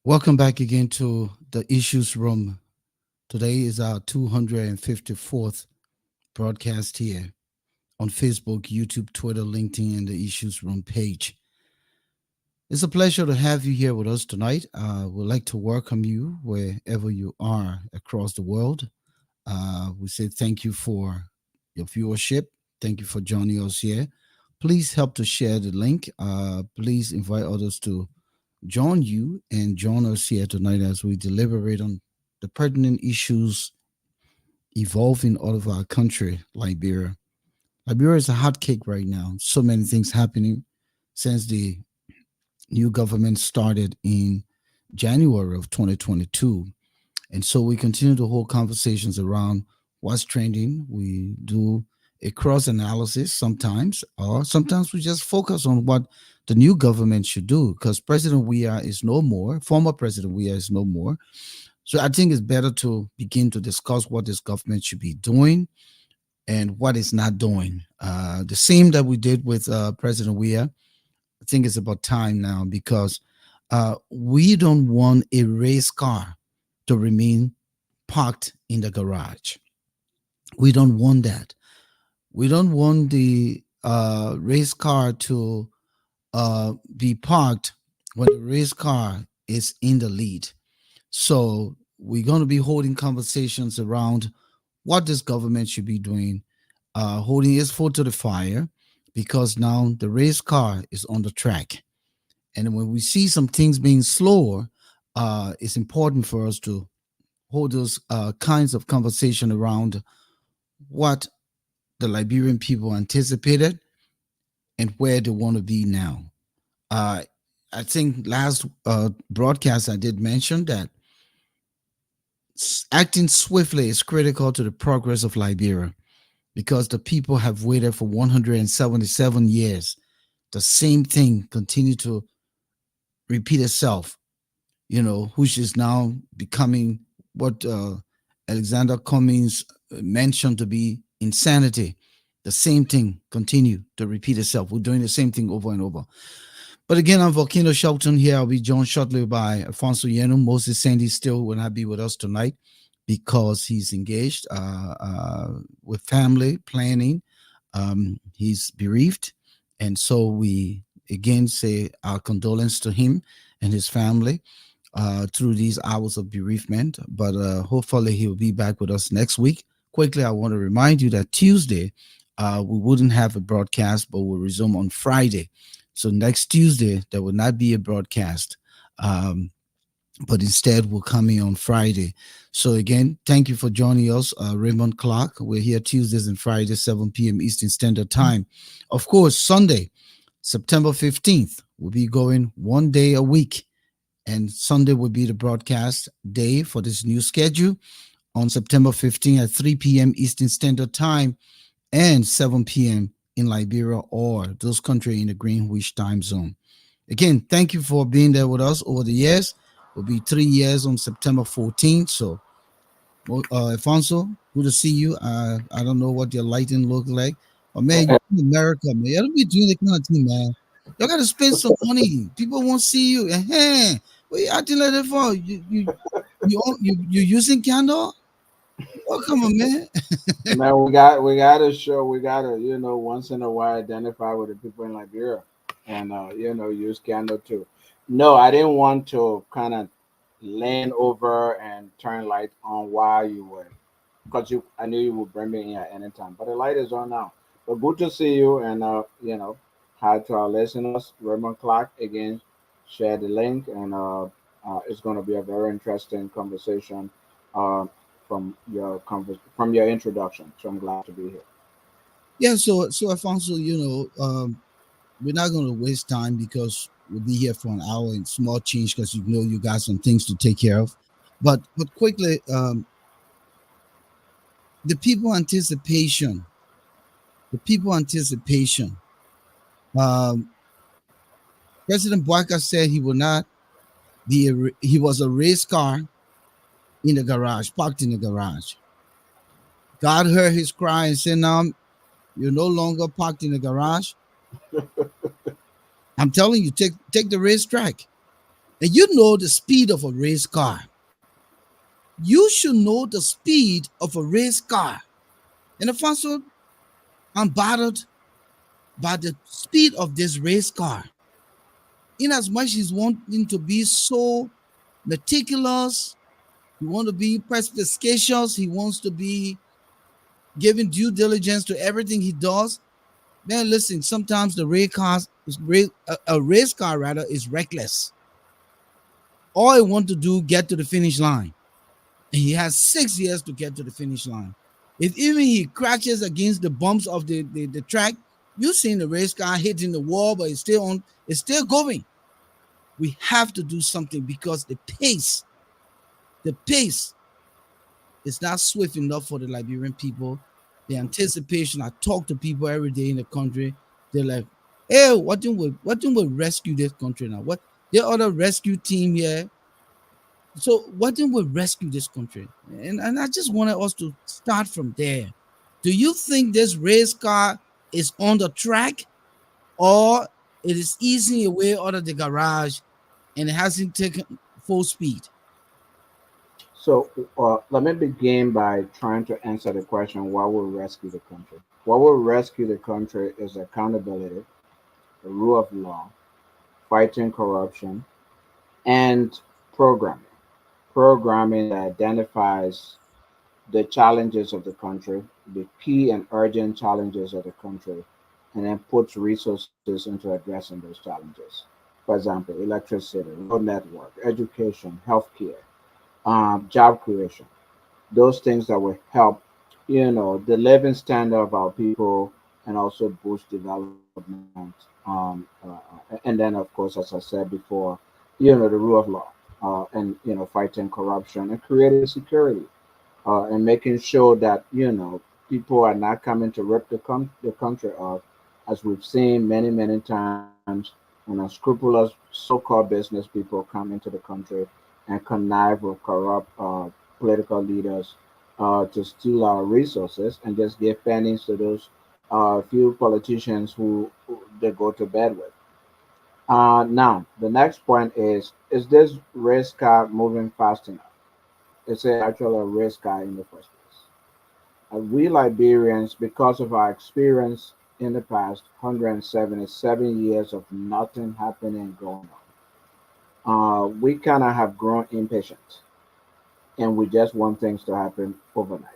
Welcome back again to the Issues Room. Today is our 254th broadcast here on Facebook, YouTube, Twitter, LinkedIn, and the Issues Room page. It's a pleasure to have you here with us tonight. We'd like to welcome you wherever you are across the world. We say thank you for your viewership. Thank you for joining us here. Please help to share the link. Please invite others to join you and join us here tonight as we deliberate on the pertinent issues evolving all of our country, Liberia. Liberia is a hot cake right now. So many things happening since the new government started in January of 2022. And so we continue to hold conversations around what's trending. We do a cross analysis sometimes, or sometimes we just focus on what the new government should do because President Weah is no more, former President Weah is no more. So I think it's better to begin to discuss what this government should be doing and what it's not doing. The same that we did with President Weah, I think it's about time now because we don't want a race car to remain parked in the garage. We don't want that. We don't want the race car to be parked when the race car is in the lead. So we're going to be holding conversations around what this government should be doing, holding its foot to the fire, because now the race car is on the track. And when we see some things being slower, it's important for us to hold those kinds of conversation around what the Liberian people anticipated and where they want to be now. Uh, I think last broadcast I did mention that acting swiftly is critical to the progress of Liberia because the people have waited for 177 years. The same thing continue to repeat itself, which is now becoming what Alexander Cummings mentioned to be insanity. The same thing continue to repeat itself. We're doing the same thing over and over. But again, I'm Volcano Shelton here. I'll be joined shortly by Alphonso Yenu. Moses Sandy still will not be with us tonight because he's engaged with family planning. He's bereaved. And so we again say our condolence to him and his family through these hours of bereavement. But hopefully he'll be back with us next week. Quickly, I want to remind you that Tuesday, we wouldn't have a broadcast, but we'll resume on Friday. So next Tuesday, there will not be a broadcast, but instead we'll come in on Friday. So again, thank you for joining us, Raymond Clark. We're here Tuesdays and Fridays, 7 p.m. Eastern Standard Time. Of course, Sunday, September 15th, we'll be going one day a week. And Sunday will be the broadcast day for this new schedule on September 15th at 3 p.m. Eastern Standard Time and 7 p.m. in Liberia or those countries in the Greenwich time zone. Again, thank you for being there with us over the years. It'll be 3 years on September 14th. So, Alfonso, good to see you. I don't know what your lighting look like. But man, you're in America, man. You don't be doing that kind of thing, man. You gotta spend some money. People won't see you. What you acting like that for? You using candle? Oh, come on, man. Man, we gotta show we gotta once in a while identify with the people in Liberia, and use candle too. No, I didn't want to kind of lean over and turn light on while you were, because I knew you would bring me in at any time. But the light is on now. But good to see you, and hi to our listeners. Raymond Clark again. Share the link, and it's going to be a very interesting conversation. Uh, from your introduction. So I'm glad to be here. Yeah, so Alfonso, we're not going to waste time because we'll be here for an hour in small change because you got some things to take care of. But quickly, the people anticipation, the people anticipation. Um, President Boaка said he will not he was a race car in the garage, parked in the garage. God heard his cry and said, "Now you're no longer parked in the garage. I'm telling you, take the racetrack." And you know the speed of a race car. You should know the speed of a race car. And Alfonso, I'm bothered by the speed of this race car. In as much he's wanting to be so meticulous, he wants to be perspicacious, he wants to be giving due diligence to everything he does. Man, listen, sometimes the a race car rather is reckless. All he wants to do get to the finish line. And he has 6 years to get to the finish line. If even he crashes against the bumps of the track, you've seen the race car hitting the wall, but it's still going. We have to do something because the pace is not swift enough for the Liberian people. The anticipation, I talk to people every day in the country, they're like, hey, what thing will rescue this country now? What the other rescue team here? So what thing will rescue this country? And I just wanted us to start from there. Do you think this race car is on the track or it is easing away out of the garage and it hasn't taken full speed? So let me begin by trying to answer the question: what will rescue the country? What will rescue the country is accountability, the rule of law, fighting corruption, and programming. Programming that identifies the challenges of the country, the key and urgent challenges of the country, and then puts resources into addressing those challenges. For example, electricity, road network, education, healthcare, job creation. Those things that will help, the living standard of our people and also boost development. And then, of course, as I said before, the rule of law and, fighting corruption and creating security and making sure that people are not coming to rip the country off, as we've seen many times when unscrupulous so-called business people come into the country and connive with corrupt political leaders to steal our resources and just give pennies to those few politicians who they go to bed with. Now, the next point is this race car moving fast enough? Is it actually a race car in the first place? We Liberians, because of our experience in the past 177 years of nothing happening going on, we kind of have grown impatient and we just want things to happen overnight.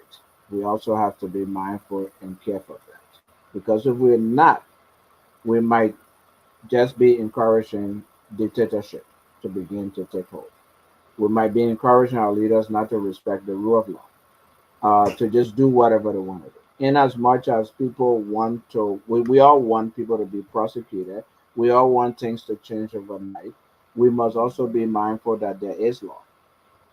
We also have to be mindful and careful of that. Because if we're not, we might just be encouraging dictatorship to begin to take hold. We might be encouraging our leaders not to respect the rule of law, to just do whatever they want to do. In as much as people want to, we all want people to be prosecuted, we all want things to change overnight. We must also be mindful that there is law.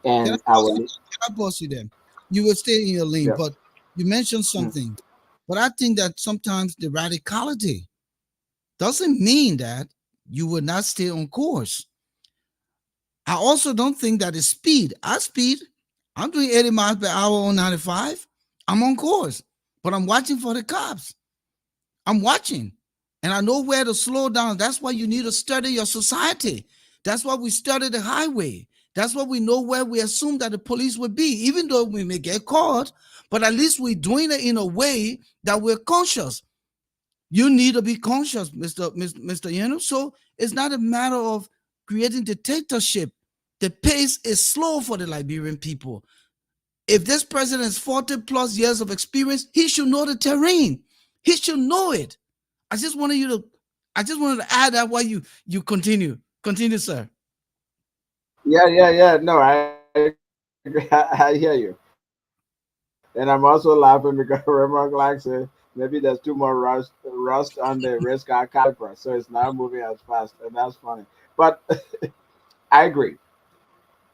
Can I And our, pause you? Can I pause you there? You will stay in your lane, yeah, but you mentioned mm, something. But I think that sometimes the radicality doesn't mean that you will not stay on course. I also don't think that the speed, I speed, I'm doing 80 miles per hour on 95. I'm on course, but I'm watching for the cops. I'm watching and I know where to slow down. That's why you need to study your society. That's why we study the highway. That's why we know where we assume that the police would be, even though we may get caught, but at least we're doing it in a way that we're conscious. You need to be conscious, Mr. So it's not a matter of creating dictatorship. The pace is slow for the Liberian people. If this president has 40 plus years of experience, he should know the terrain. He should know it. I just wanted you to I just wanted to add that while you continue. Continue, sir. yeah. No, I agree. I hear you. And I'm also laughing because Remark like said maybe there's too more rust on the race car caliper, so it's not moving as fast, and that's funny. But I agree.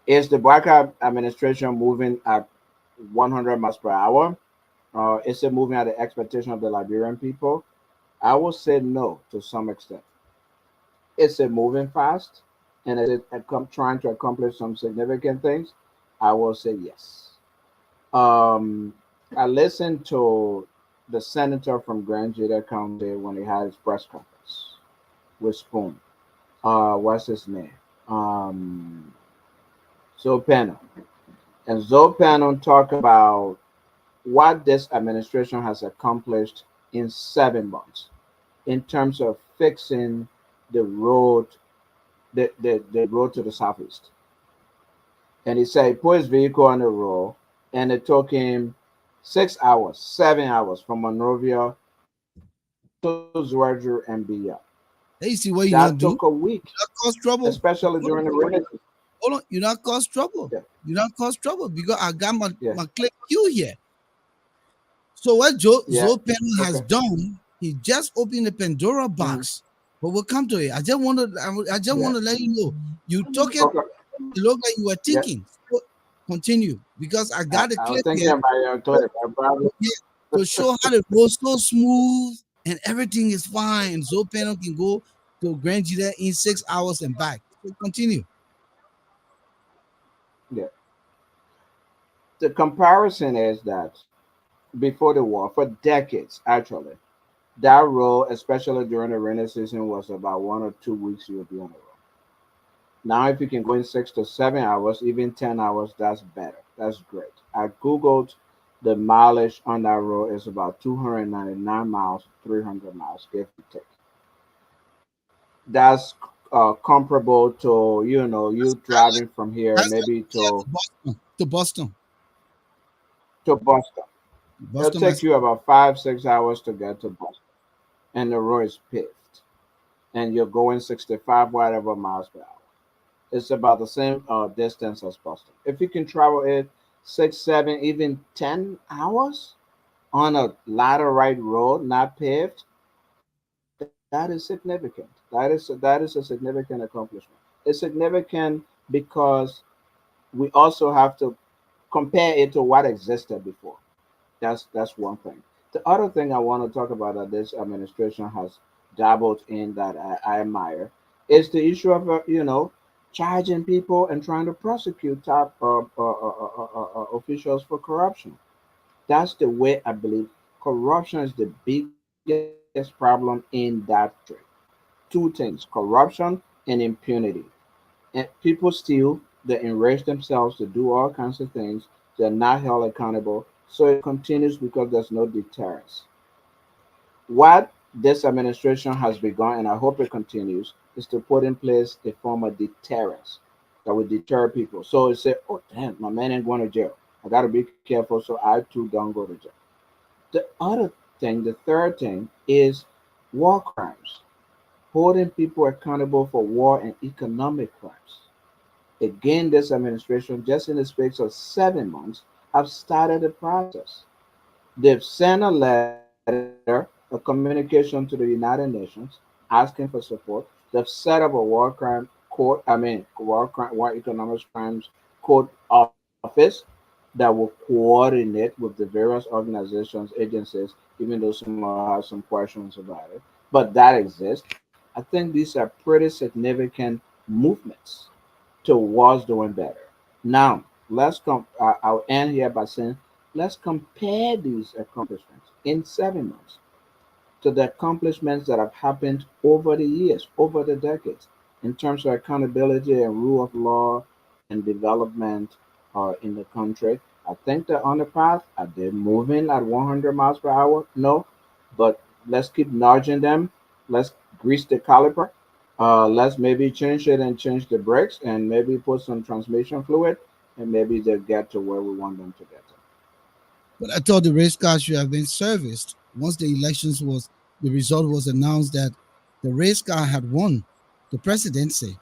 Is the Barca administration moving at 100 miles per hour? Is it moving at the expectation of the Liberian people? I will say no to some extent. Is it moving fast? And is it trying to accomplish some significant things? I will say yes. Um, I listened to the senator from Grand Jita County when he had his press conference with Spoon. What's his name? um, Zopano. And Zopano talk about what this administration has accomplished in 7 months in terms of fixing the road, the road to the southeast. And he said he put his vehicle on the road and it took him 6 hours, 7 hours from Monrovia to Zwerger and beyond. Hey, see what you not That do? took a week, Not cause trouble. especially Hold on, during the rainy season. hold on. You not cause trouble. Yeah, You not cause trouble because I got yeah, my click queue here. So what Joe yeah. Zoe Penn has Okay. done, he just opened the Pandora Mhm. box. But we'll come to it. I just Yeah. want to let you know. You took it. Okay. It looked like you were Yeah. thinking. So continue because I got a I was clip thinking here about your clip. I probably. yeah, to show how the road's so smooth and everything is fine. And Zoe Penn can go to Grand Gita in 6 hours and back. So continue. Yeah. The comparison is that before the war, for decades, actually, that road, especially during the rainy season, was about 1 or 2 weeks you would be on the road. Now, if you can go in 6 to 7 hours, even 10 hours, that's better. That's great. I Googled the mileage on that road is about 299 miles, 300 miles, give or take. That's comparable to, you driving from here That's maybe like to Boston. To Boston. to Boston. It'll Boston, take Mass. you about 5, 6 hours to get to Boston, and the road is paved, and you're going 65 whatever miles per hour. It's about the same distance as Boston. If you can travel it 6, 7, even 10 hours on a ladder right road, not paved, that is significant. That is a significant accomplishment. It's significant because we also have to compare it to what existed before. That's one thing. The other thing I want to talk about that this administration has dabbled in that I admire is the issue of charging people and trying to prosecute top officials for corruption. That's the way I believe corruption is the biggest problem in that country. Two things: corruption and impunity. And people steal, they enrich themselves to do all kinds of things. They're not held accountable. So it continues because there's no deterrence. What this administration has begun, and I hope it continues, is to put in place a form of deterrence that would deter people. So it say, oh damn, my man ain't going to jail. I gotta be careful so I too don't go to jail. The other thing, the third thing is war crimes, holding people accountable for war and economic crimes. Again, this administration, just in the space of 7 months, have started the process. They've sent a letter, a communication to the United Nations asking for support. They've set up a war crime court, war economic crimes court office that will coordinate with the various organizations, agencies, even though some will have some questions about it. But that exists. I think these are pretty significant movements towards doing better. Now, I'll end here by saying, let's compare these accomplishments in 7 months to the accomplishments that have happened over the years, over the decades, in terms of accountability and rule of law and development in the country. I think they're on the path. Are they moving at 100 miles per hour? No, but let's keep nudging them. Let's grease the caliper. Let's maybe change it and change the brakes and maybe put some transmission fluid and maybe they'll get to where we want them to get to. But I thought the race car should have been serviced once the result was announced that the race car had won the presidency.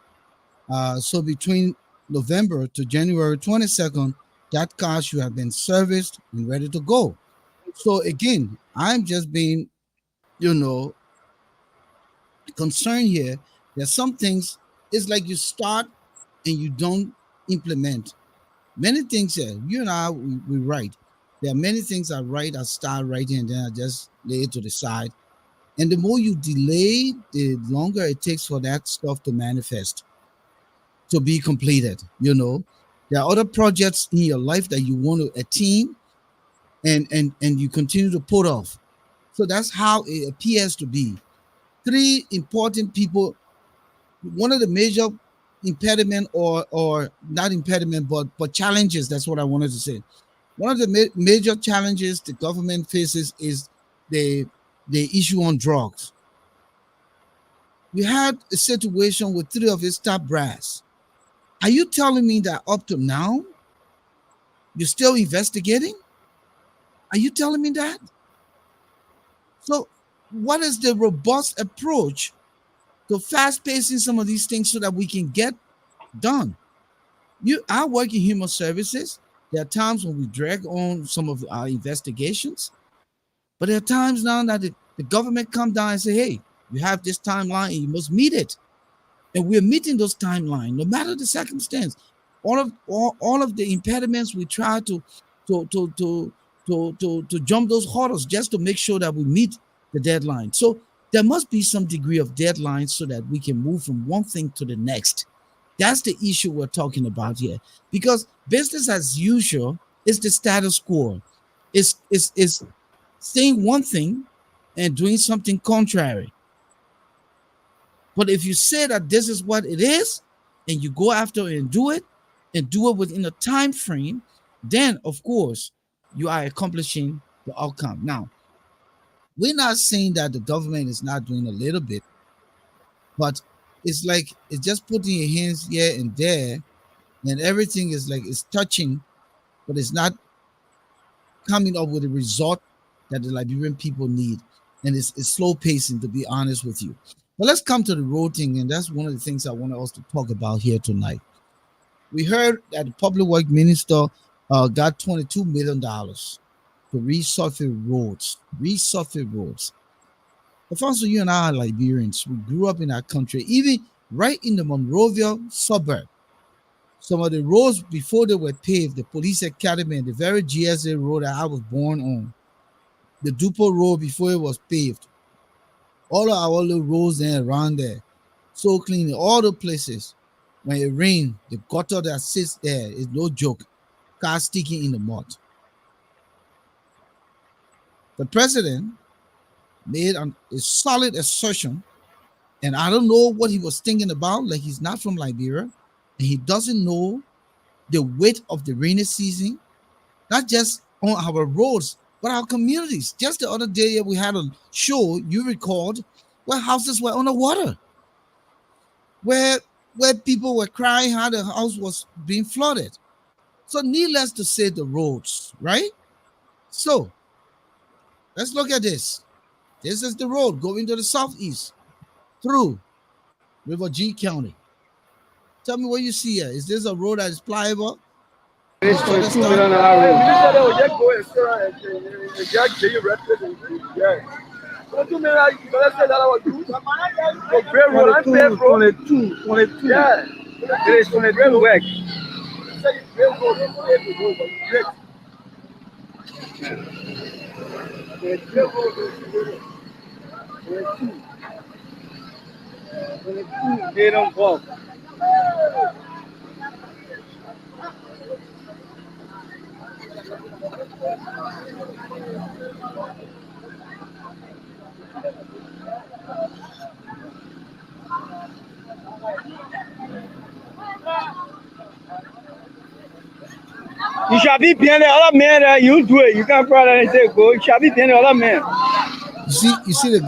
So between November to January 22nd, that car should have been serviced and ready to go. So again, I'm just being, you know, concerned here. There's some things, it's like you start and you don't implement. Many things here, you and I, we write. There are many things I write, I start writing, and then I just lay it to the side. And the more you delay, the longer it takes for that stuff to manifest, to be completed. There are other projects in your life that you want to attain, and you continue to put off. So that's how it appears to be. Three important people. One of the major, impediment or not impediment, but challenges. That's what I wanted to say. One of the major challenges the government faces is the the issue on drugs. We had a situation with three of his top brass. Are you telling me that up to now you're still investigating? Are you telling me that? So, what is the robust approach to fast pacing some of these things so that we can get done? I work in human services. There are times when we drag on some of our investigations, but there are times now that the government come down and say, "Hey, you have this timeline and you must meet it," and we're meeting those timeline no matter the circumstance. All of the impediments we try to to to to jump those hurdles just to make sure that we meet the deadline. So there must be some degree of deadline so that we can move from one thing to the next. That's the issue we're talking about here. Because business as usual is the status quo. Is saying one thing and doing something contrary. But if you say that this is what it is, and you go after it and do it within a time frame, then of course you are accomplishing the outcome. Now, we're not saying that the government is not doing a little bit, but it's like it's just putting your hands here and there, and everything is like it's touching, but it's not coming up with a result that the Liberian people need. And it's slow pacing, to be honest with you. But let's come to the road thing, and that's one of the things I want us to talk about here tonight. We heard that the public work minister got $22 million to resurface roads. Resurface roads. Alfonso, you and I are Liberians. We grew up in our country, even right in the Monrovia suburb. Some of the roads before they were paved, the police academy and the very GSA road that I was born on, the Dupo road before it was paved, all of our little roads there around there, so clean, all the places. When it rains, the gutter that sits there is no joke. Cars sticking in the mud. The president made a solid assertion, and I don't know what he was thinking about. Like he's not from Liberia, and he doesn't know the weight of the rainy season, not just on our roads, but our communities. Just the other day, we had a show, you recalled, where houses were underwater, where people were crying how the house was being flooded. So, needless to say, the roads, right? So, let's look at this. This is the road going to the southeast through River G County. Tell me what you see here. Is this a road that is pliable? It's Each other 22 stuff? million naira. Yeah. 22 million. Let's say that I was good. For great road, I'm paying for 22. Yeah. It is 22 work. They don't walk. You shall be paying the other man. You do it. You can't cry and say go. You shall be paying the other man. You see the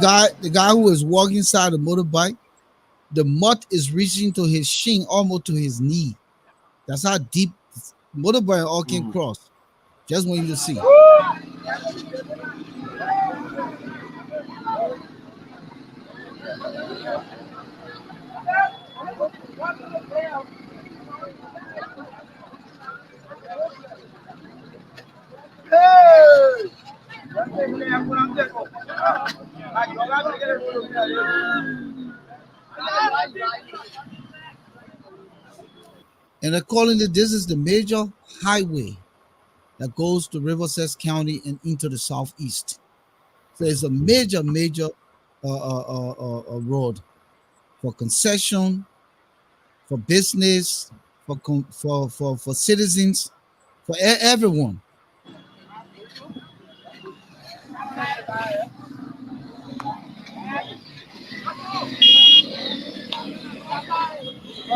guy who is walking inside the motorbike. The mud is reaching to his shin, almost to his knee. That's how deep motorbike all can cross. Just want you to see. Hey! And accordingly, this is the major highway that goes to Riverside County and into the southeast. So it's a major road for concession, for business, for citizens, for everyone. So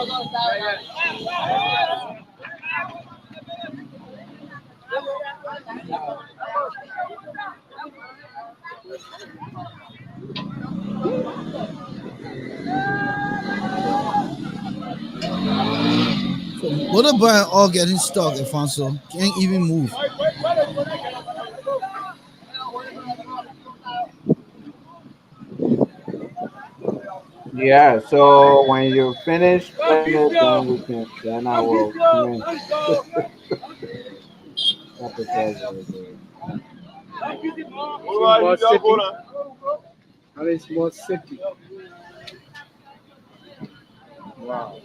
motorbike all getting stuck, Alfonso. Can't even move. Yeah, so when you finish playing it, then we can, then I will come in. Happy Thursday. Small city. I mean, small city. Wow.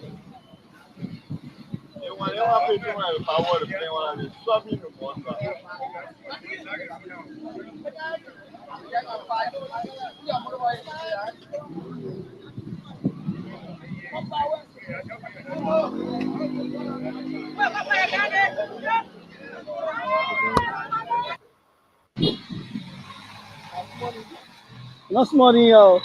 Not money, yo.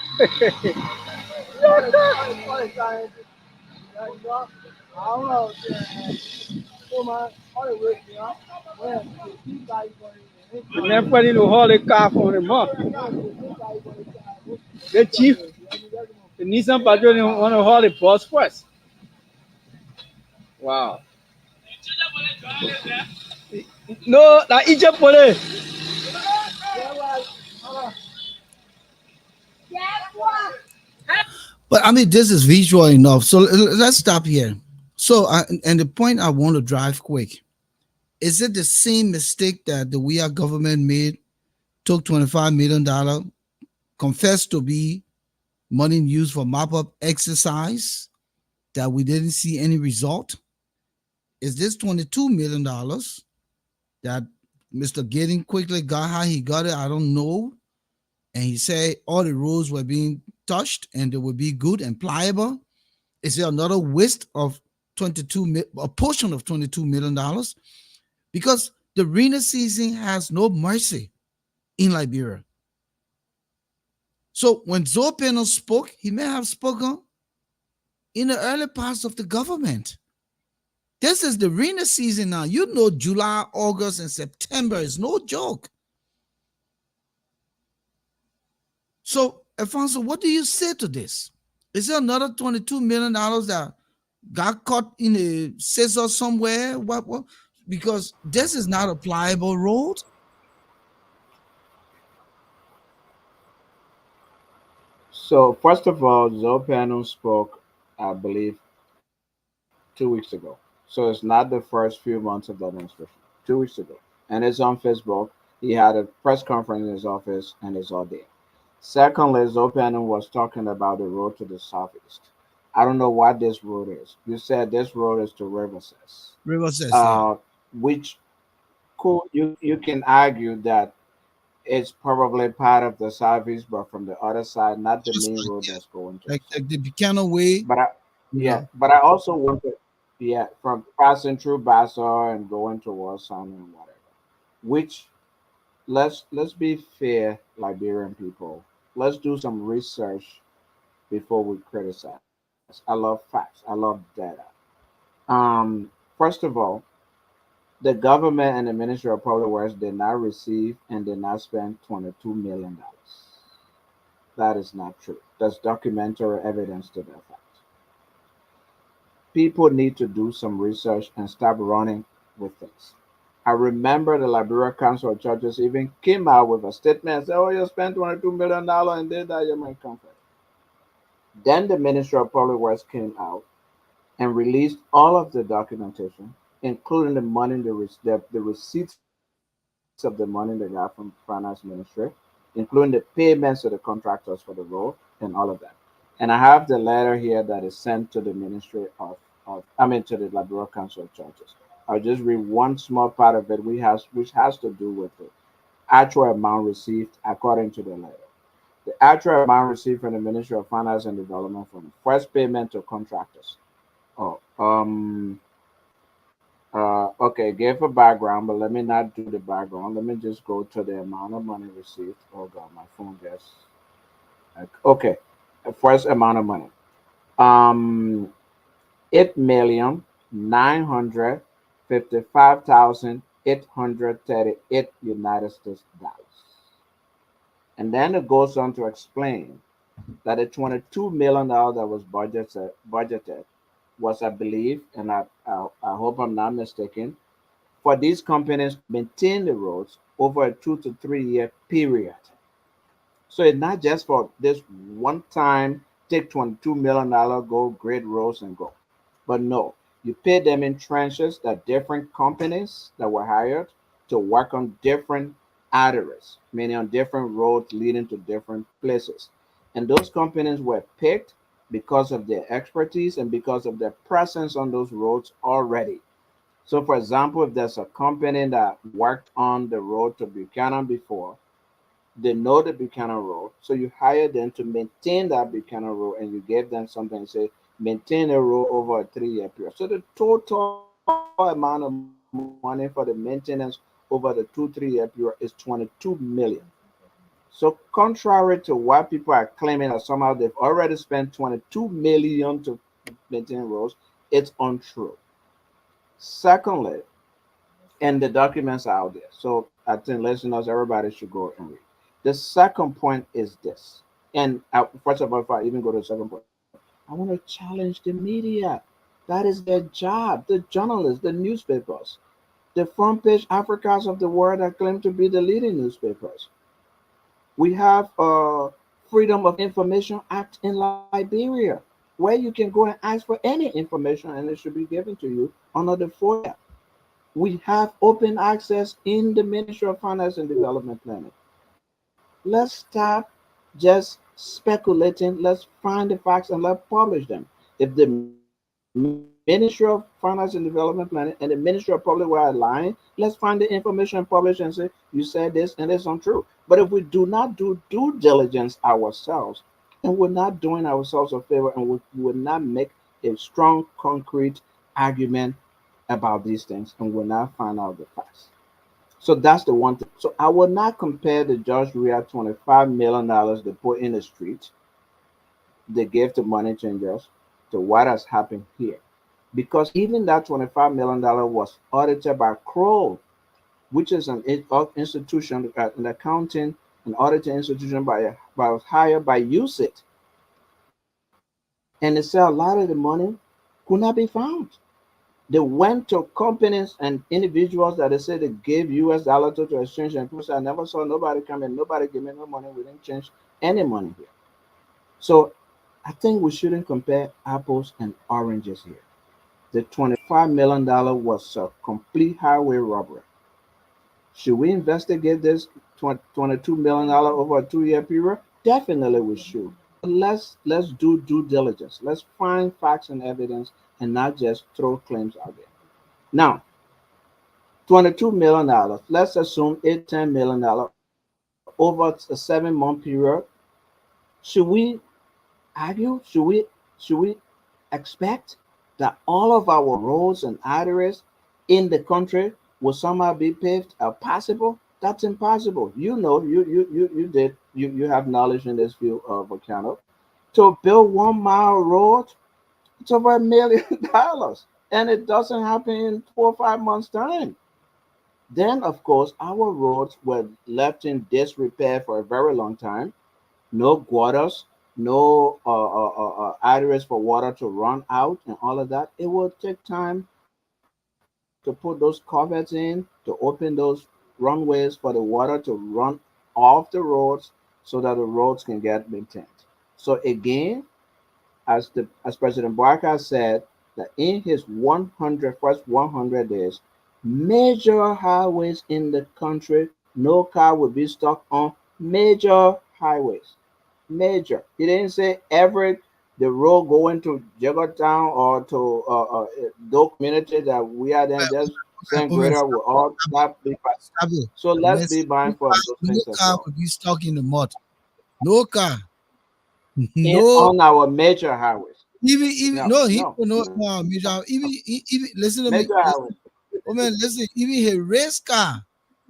Everybody to haul a car for the month. The chief, the Nissan Patrol want to haul the bus first. Wow. No, that Egypt police. But I mean, this is visual enough. So let's stop here. So, and the point I want to drive quick is it the same mistake that the we are government made? Took $25 million, confessed to be money used for mop up exercise that we didn't see any result? Is this $22 million that Mr. Gidding quickly got how he got it? I don't know. And he said all the roads were being touched and they would be good and pliable. Is there another waste of a portion of $22 million? Because the rainy season has no mercy in Liberia. So when Zopeno spoke, he may have spoken in the early parts of the government. This is the rainy season now. You know, July, August, and September is no joke. So, Alfonso, what do you say to this? Is there another $22 million that got caught in a scissor somewhere? What? Because this is not a pliable road. So first of all, Zopano spoke, I believe, 2 weeks ago. So it's not the first few months of the administration. 2 weeks ago, and it's on Facebook. He had a press conference in his office, and it's all there. Secondly, Zopano was talking about the road to the southeast. I don't know what this road is. You said this road is to Riverside, River says, yeah. uh, which cool. You can argue that it's probably part of the southeast, but from the other side, not the Just main road that's going to the like the southeast. Buchanan way, But I, you yeah, know. but I also wanted, yeah, from passing through Bassar and going towards Sun and whatever. Which let's be fair, Liberian people. Let's do some research before we criticize. I love facts. I love data. First of all, the government and the Ministry of Public Works did not receive and did not spend $22 million. That is not true. There's documentary evidence to that fact. People need to do some research and stop running with things. I remember the Liberia Council of Churches even came out with a statement and said, "Oh, you spent $22 million and did that, you might comfort." Then the Ministry of Public Works came out and released all of the documentation, including the money, the receipts of the money they got from Finance Ministry, including the payments to the contractors for the road and all of that. And I have the letter here that is sent to the Ministry of I mean to the Liberal Council of Churches. I'll just read one small part of it which has to do with the actual amount received according to the letter. The actual amount received from the Ministry of Finance and Development from first payment to contractors. Oh, okay, give a background, but let me not do the background. Let me just go to the amount of money received. Oh God, my phone gets okay. First amount of money. Um, $8,955,838 United States dollars. And then it goes on to explain that the $22 million that was budgeted was, I believe, and I hope I'm not mistaken, for these companies to maintain the roads over a 2 to 3 year period. So it's not just for this one time, take $22 million, go grade roads and go. But no, you pay them in trenches that different companies that were hired to work on different arteries, meaning on different roads leading to different places. And those companies were picked because of their expertise and because of their presence on those roads already. So, for example, if there's a company that worked on the road to Buchanan before, they know the Buchanan Road, so you hire them to maintain that Buchanan Road, and you give them something and say maintain the road over a 3 year period. So the total amount of money for the maintenance over the 2 3 year period is 22 million. So contrary to what people are claiming that somehow they've already spent 22 million to maintain roads, it's untrue. Secondly, and the documents are out there. So I think listeners, everybody should go and read. The second point is this. And first of all, if I even go to the second point, I want to challenge the media. That is their job. The journalists, the newspapers, the front page Africans of the world that claim to be the leading newspapers. We have Freedom of Information Act in Liberia, where you can go and ask for any information and it should be given to you under the FOIA. We have open access in the Ministry of Finance and Development Planning. Let's stop just speculating. Let's find the facts and let's publish them. If the Ministry of Finance and Development Planning and the Ministry of Public were lying, let's find the information and publish and say, you said this and it's untrue. But if we do not do due diligence ourselves, and we're not doing ourselves a favor, and we will not make a strong, concrete argument about these things, and we'll not find out the facts. So that's the one thing. So I will not compare the George Ria $25 million they put in the street, they gave to money changers, to what has happened here. Because even that $25 million was audited by Kroll, which is an institution, an accounting, an auditing institution was hired by USIT. And they said a lot of the money could not be found. They went to companies and individuals that they said they gave US dollar to exchange, and people said, I never saw nobody come in, nobody gave me no money, we didn't change any money here. So I think we shouldn't compare apples and oranges here. The $25 million was a complete highway robbery. Should we investigate this $22 million over a 2 year period? Definitely we should. But let's do due diligence. Let's find facts and evidence and not just throw claims out there. Now, $22 million. Let's assume $10 million over a 7 month period. Should we argue? Should we expect that all of our roads and arteries in the country will somehow be paved or possible? That's impossible. You know, you have knowledge in this field of Volcano. To build 1 mile road, it's over $1 million, and it doesn't happen in 4 or 5 months' time. Then, of course, our roads were left in disrepair for a very long time. No gutters, no arteries for water to run out, and all of that. It will take time to put those culverts in, to open those runways for the water to run off the roads so that the roads can get maintained. So again, as President Barker said, that in his 100 days, major highways in the country, no car will be stuck on major highways. Major. He didn't say every the road going to Jagotown or to those communities that we are then just saying Women, greater will all that be fine. stop it. So let's Let's be mindful of those no things as car well. will be stuck in the mud. No car. In No, on our major highways. even No, no, he no, no no. no, Major, even listen to me. Major highways. Oh man, listen, even a race car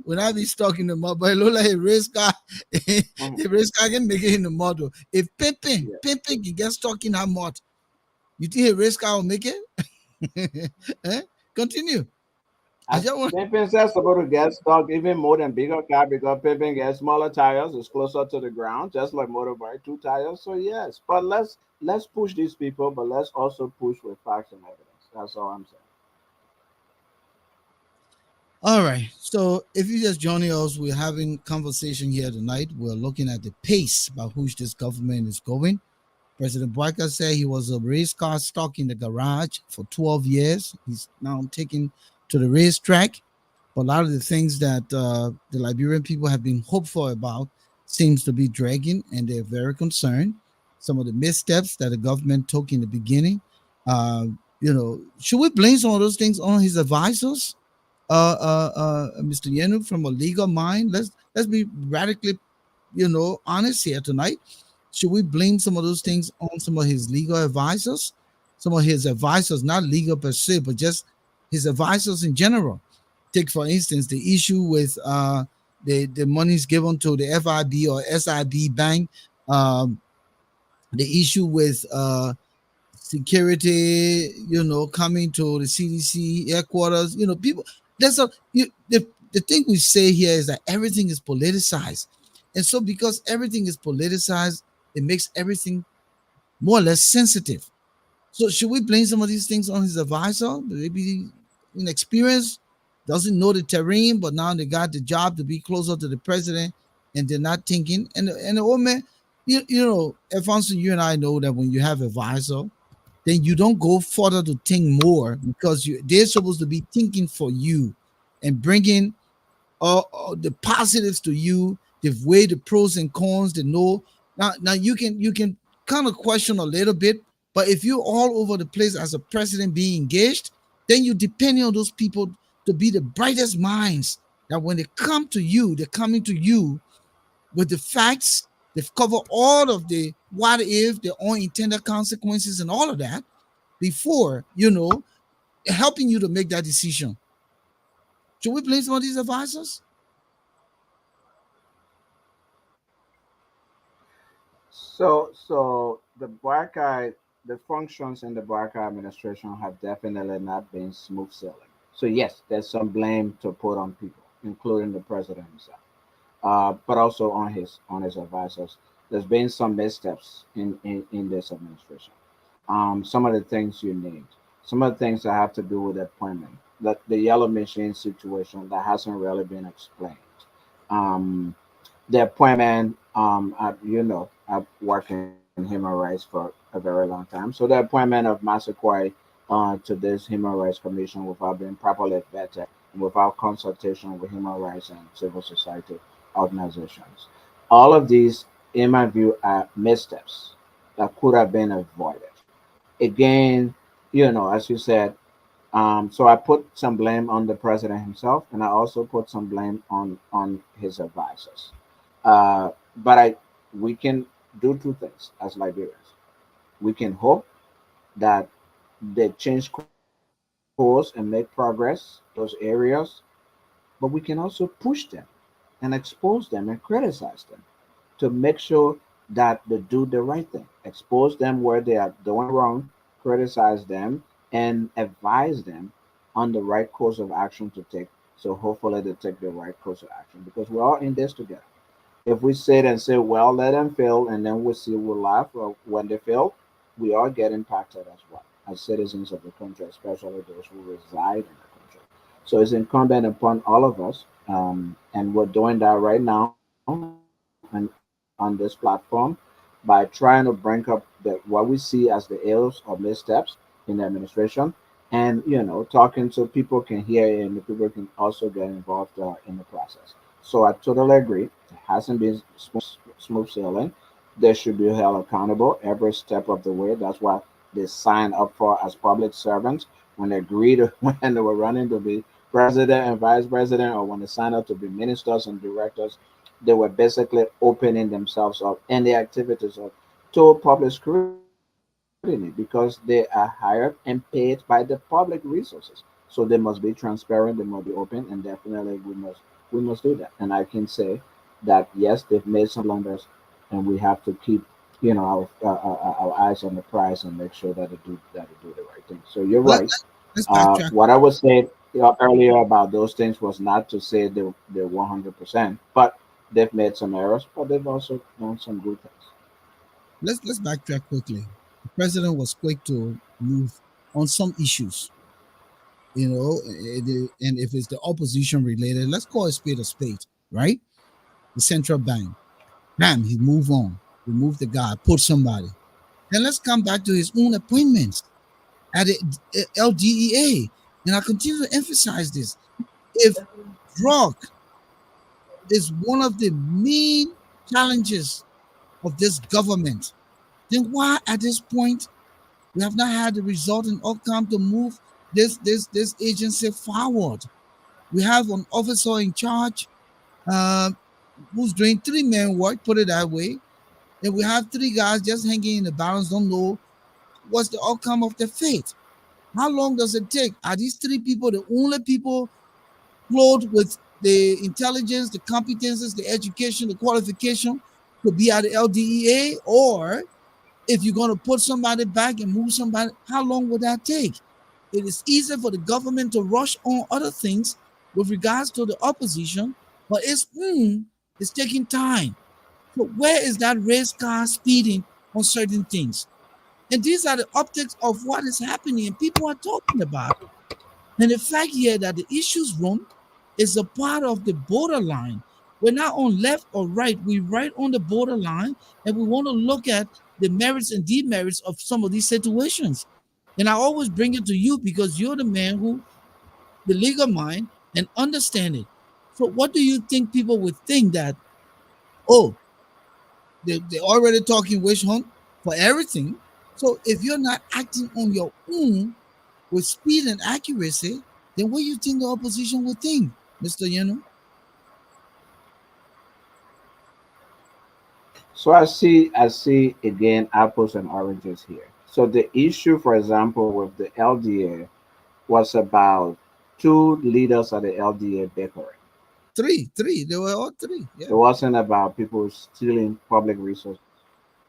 when I be stuck in the mud, but it look like a race car, a Mhm. race car can make it in the mud. Though. If Yeah. pimping can get stuck in that mud, you think a race car will make it? Eh? Continue. I As just want. pimping says supposed to get stuck even more than bigger car because pimping gets smaller tires, it's closer to the ground, just like motorbike, two tires. So yes, but let's push these people, but let's also push with facts and evidence. That's all I'm saying. All right. So if you just joining us, we're having conversation here tonight. We're looking at the pace by which this government is going. President Boyka said he was a race car stuck in the garage for 12 years. He's now taken to the racetrack. But a lot of the things that the Liberian people have been hopeful about seems to be dragging, and they're very concerned. Some of the missteps that the government took in the beginning. Uh, should we blame some of those things on his advisors? Mr. Yenu, from a legal mind, let's be radically, honest here tonight. Should we blame some of those things on some of his legal advisors? Some of his advisors, not legal per se, but just his advisors in general. Take, for instance, the issue with the monies given to the FIB or SIB bank, um, the issue with security, coming to the CDC headquarters. People. That's a the thing we say here is that everything is politicized, and so because everything is politicized, it makes everything more or less sensitive. So should we blame some of these things on his advisor? Maybe inexperienced, doesn't know the terrain, but now they got the job to be closer to the president, and they're not thinking. And the old man, Alfonso, you and I know that when you have advisor, then you don't go further to think more because they're supposed to be thinking for you and bringing the positives to you. They've weighed the pros and cons. They know now you can kind of question a little bit, but if you're all over the place as a president being engaged, then you're depending on those people to be the brightest minds. That when they come to you, they're coming to you with the facts. They've covered all of the what if, their own intended consequences, and all of that before helping you to make that decision. Should we blame some of these advisors? So the black eye, the functions in the black eye administration have definitely not been smooth sailing. So yes, there's some blame to put on people, including the president himself, but also on his advisors. There's been some missteps in this administration. Some of the things you named, some of the things that have to do with appointment, the yellow machine situation that hasn't really been explained. Um, the appointment, I've worked in human rights for a very long time. So the appointment of Massaquoi to this Human Rights Commission without being properly vetted and without consultation with human rights and civil society organizations. All of these, in my view, are missteps that could have been avoided. Again, as you said, so I put some blame on the president himself, and I also put some blame on his advisors. But we can do two things as Liberians. We can hope that they change course and make progress in those areas, but we can also push them and expose them and criticize them to make sure that they do the right thing. Expose them where they are doing wrong, criticize them, and advise them on the right course of action to take. So hopefully they take the right course of action because we're all in this together. If we sit and say, well, let them fail, and then we see we'll laugh well, when they fail, we all get impacted as well as citizens of the country, especially those who reside in the country. So it's incumbent upon all of us, and we're doing that right now and on this platform by trying to bring up what we see as the ills or missteps in the administration, and talking so people can hear and the people can also get involved in the process. So I totally agree. It hasn't been smooth sailing. They should be held accountable every step of the way. That's what they signed up for as public servants when they agreed when they were running to be president and vice president, or when they signed up to be ministers and directors. They were basically opening themselves up and the activities of to public scrutiny because they are hired and paid by the public resources. So they must be transparent, they must be open, and definitely we must do that. And I can say that yes, they've made some blunders, and we have to keep our eyes on the prize and make sure that they do the right thing. So you're Let, right. Let's backtrack. What I was saying earlier about those things was not to say they're 100%, but they've made some errors, but they've also done some good things. Let's backtrack quickly. The president was quick to move on some issues, and if it's the opposition related, let's call a spade, right? The central bank. Bam, he move on, remove the guy, put somebody. Then let's come back to his own appointments at the LDEA. And I continue to emphasize this. If drug is one of the main challenges of this government, then why at this point we have not had the resulting outcome to move this agency forward? We have an officer in charge uh, who's doing three-man work, put it that way, and we have three guys just hanging in the balance, don't know what's the outcome of the fate. How long does it take? Are these three people the only people clothed with the intelligence, the competences, the education, the qualification to be at the LDEA? Or if you're going to put somebody back and move somebody, how long would that take? It is easy for the government to rush on other things with regards to the opposition, but it's taking time. So where is that race car speeding on certain things? And these are the optics of what is happening and people are talking about. And the fact here that the issues room is a part of the borderline. We're not on left or right. We're right on the borderline, and we want to look at the merits and demerits of some of these situations. And I always bring it to you because you're the man who, the legal mind, and understand it. So, what do you think people would think that, oh, they're already talking wish hunt for everything? So, if you're not acting on your own, with speed and accuracy, then what do you think the opposition would think, Mr. Yeno? So I see again apples and oranges here. So the issue, for example, with the LDA was about two leaders of the LDA bickering. Three. They were all three. It Yeah. wasn't about people stealing public resources.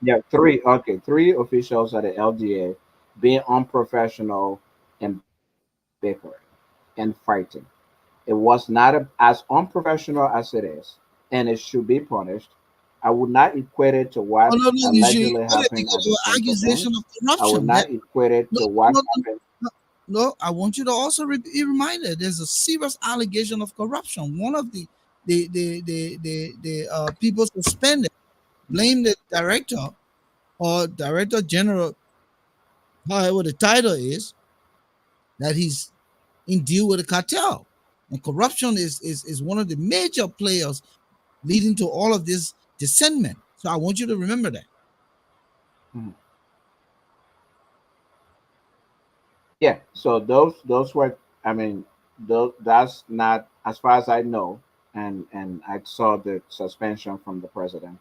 Yeah, three. Okay, three officials at the LDA being unprofessional and bickering and fighting. It was not as unprofessional as it is, and it should be punished. I would not equate it to what Oh no, no, you should allegedly equate it happened at because the there were central bank. accusation of I would corruption. not equate it No, to what no, no, happened. no, no. I want you to also be reminded there's a serious allegation of corruption. One of the people suspended blame the director or director general, however the title is, that he's in deal with a cartel. And corruption is one of the major players leading to all of this dissentment. So I want you to remember that. Mhm. Yeah, so those were, I mean, that's not, as far as I know, and I saw the suspension from the president.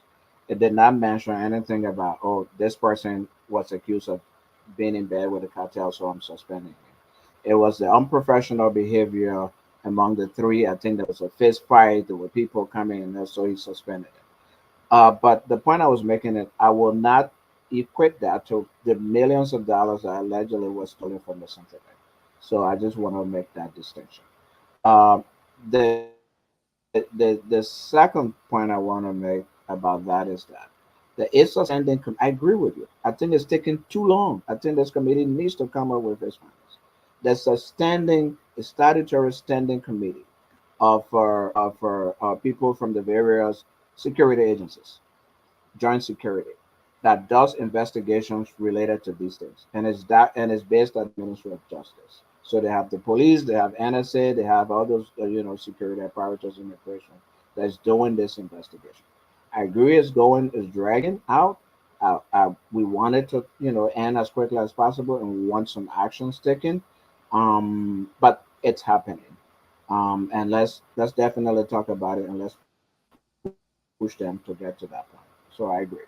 It did not mention anything about, oh, this person was accused of being in bed with the cartel, so I'm suspending him. It was the unprofessional behavior among the three. I think there was a fist fight. There were people coming in there, so he suspended him. But the point I was making is I will not equate that to the millions of dollars that allegedly was stolen from the central bank. So I just want to make that distinction. Uh, the second point I want to make about that is that the ISA I agree with you. I think it's taking too long. I think this committee needs to come up with responses. There's a statutory standing committee of people from the various security agencies, joint security, that does investigations related to these things, and it's based on the Ministry of Justice. So they have the police, they have NSA, they have all those security apparatus, immigration that's doing this investigation. I agree, it's dragging out. We want it to end as quickly as possible, and we want some actions taken. But it's happening. And let's definitely talk about it, and let's push them to get to that point. So I agree.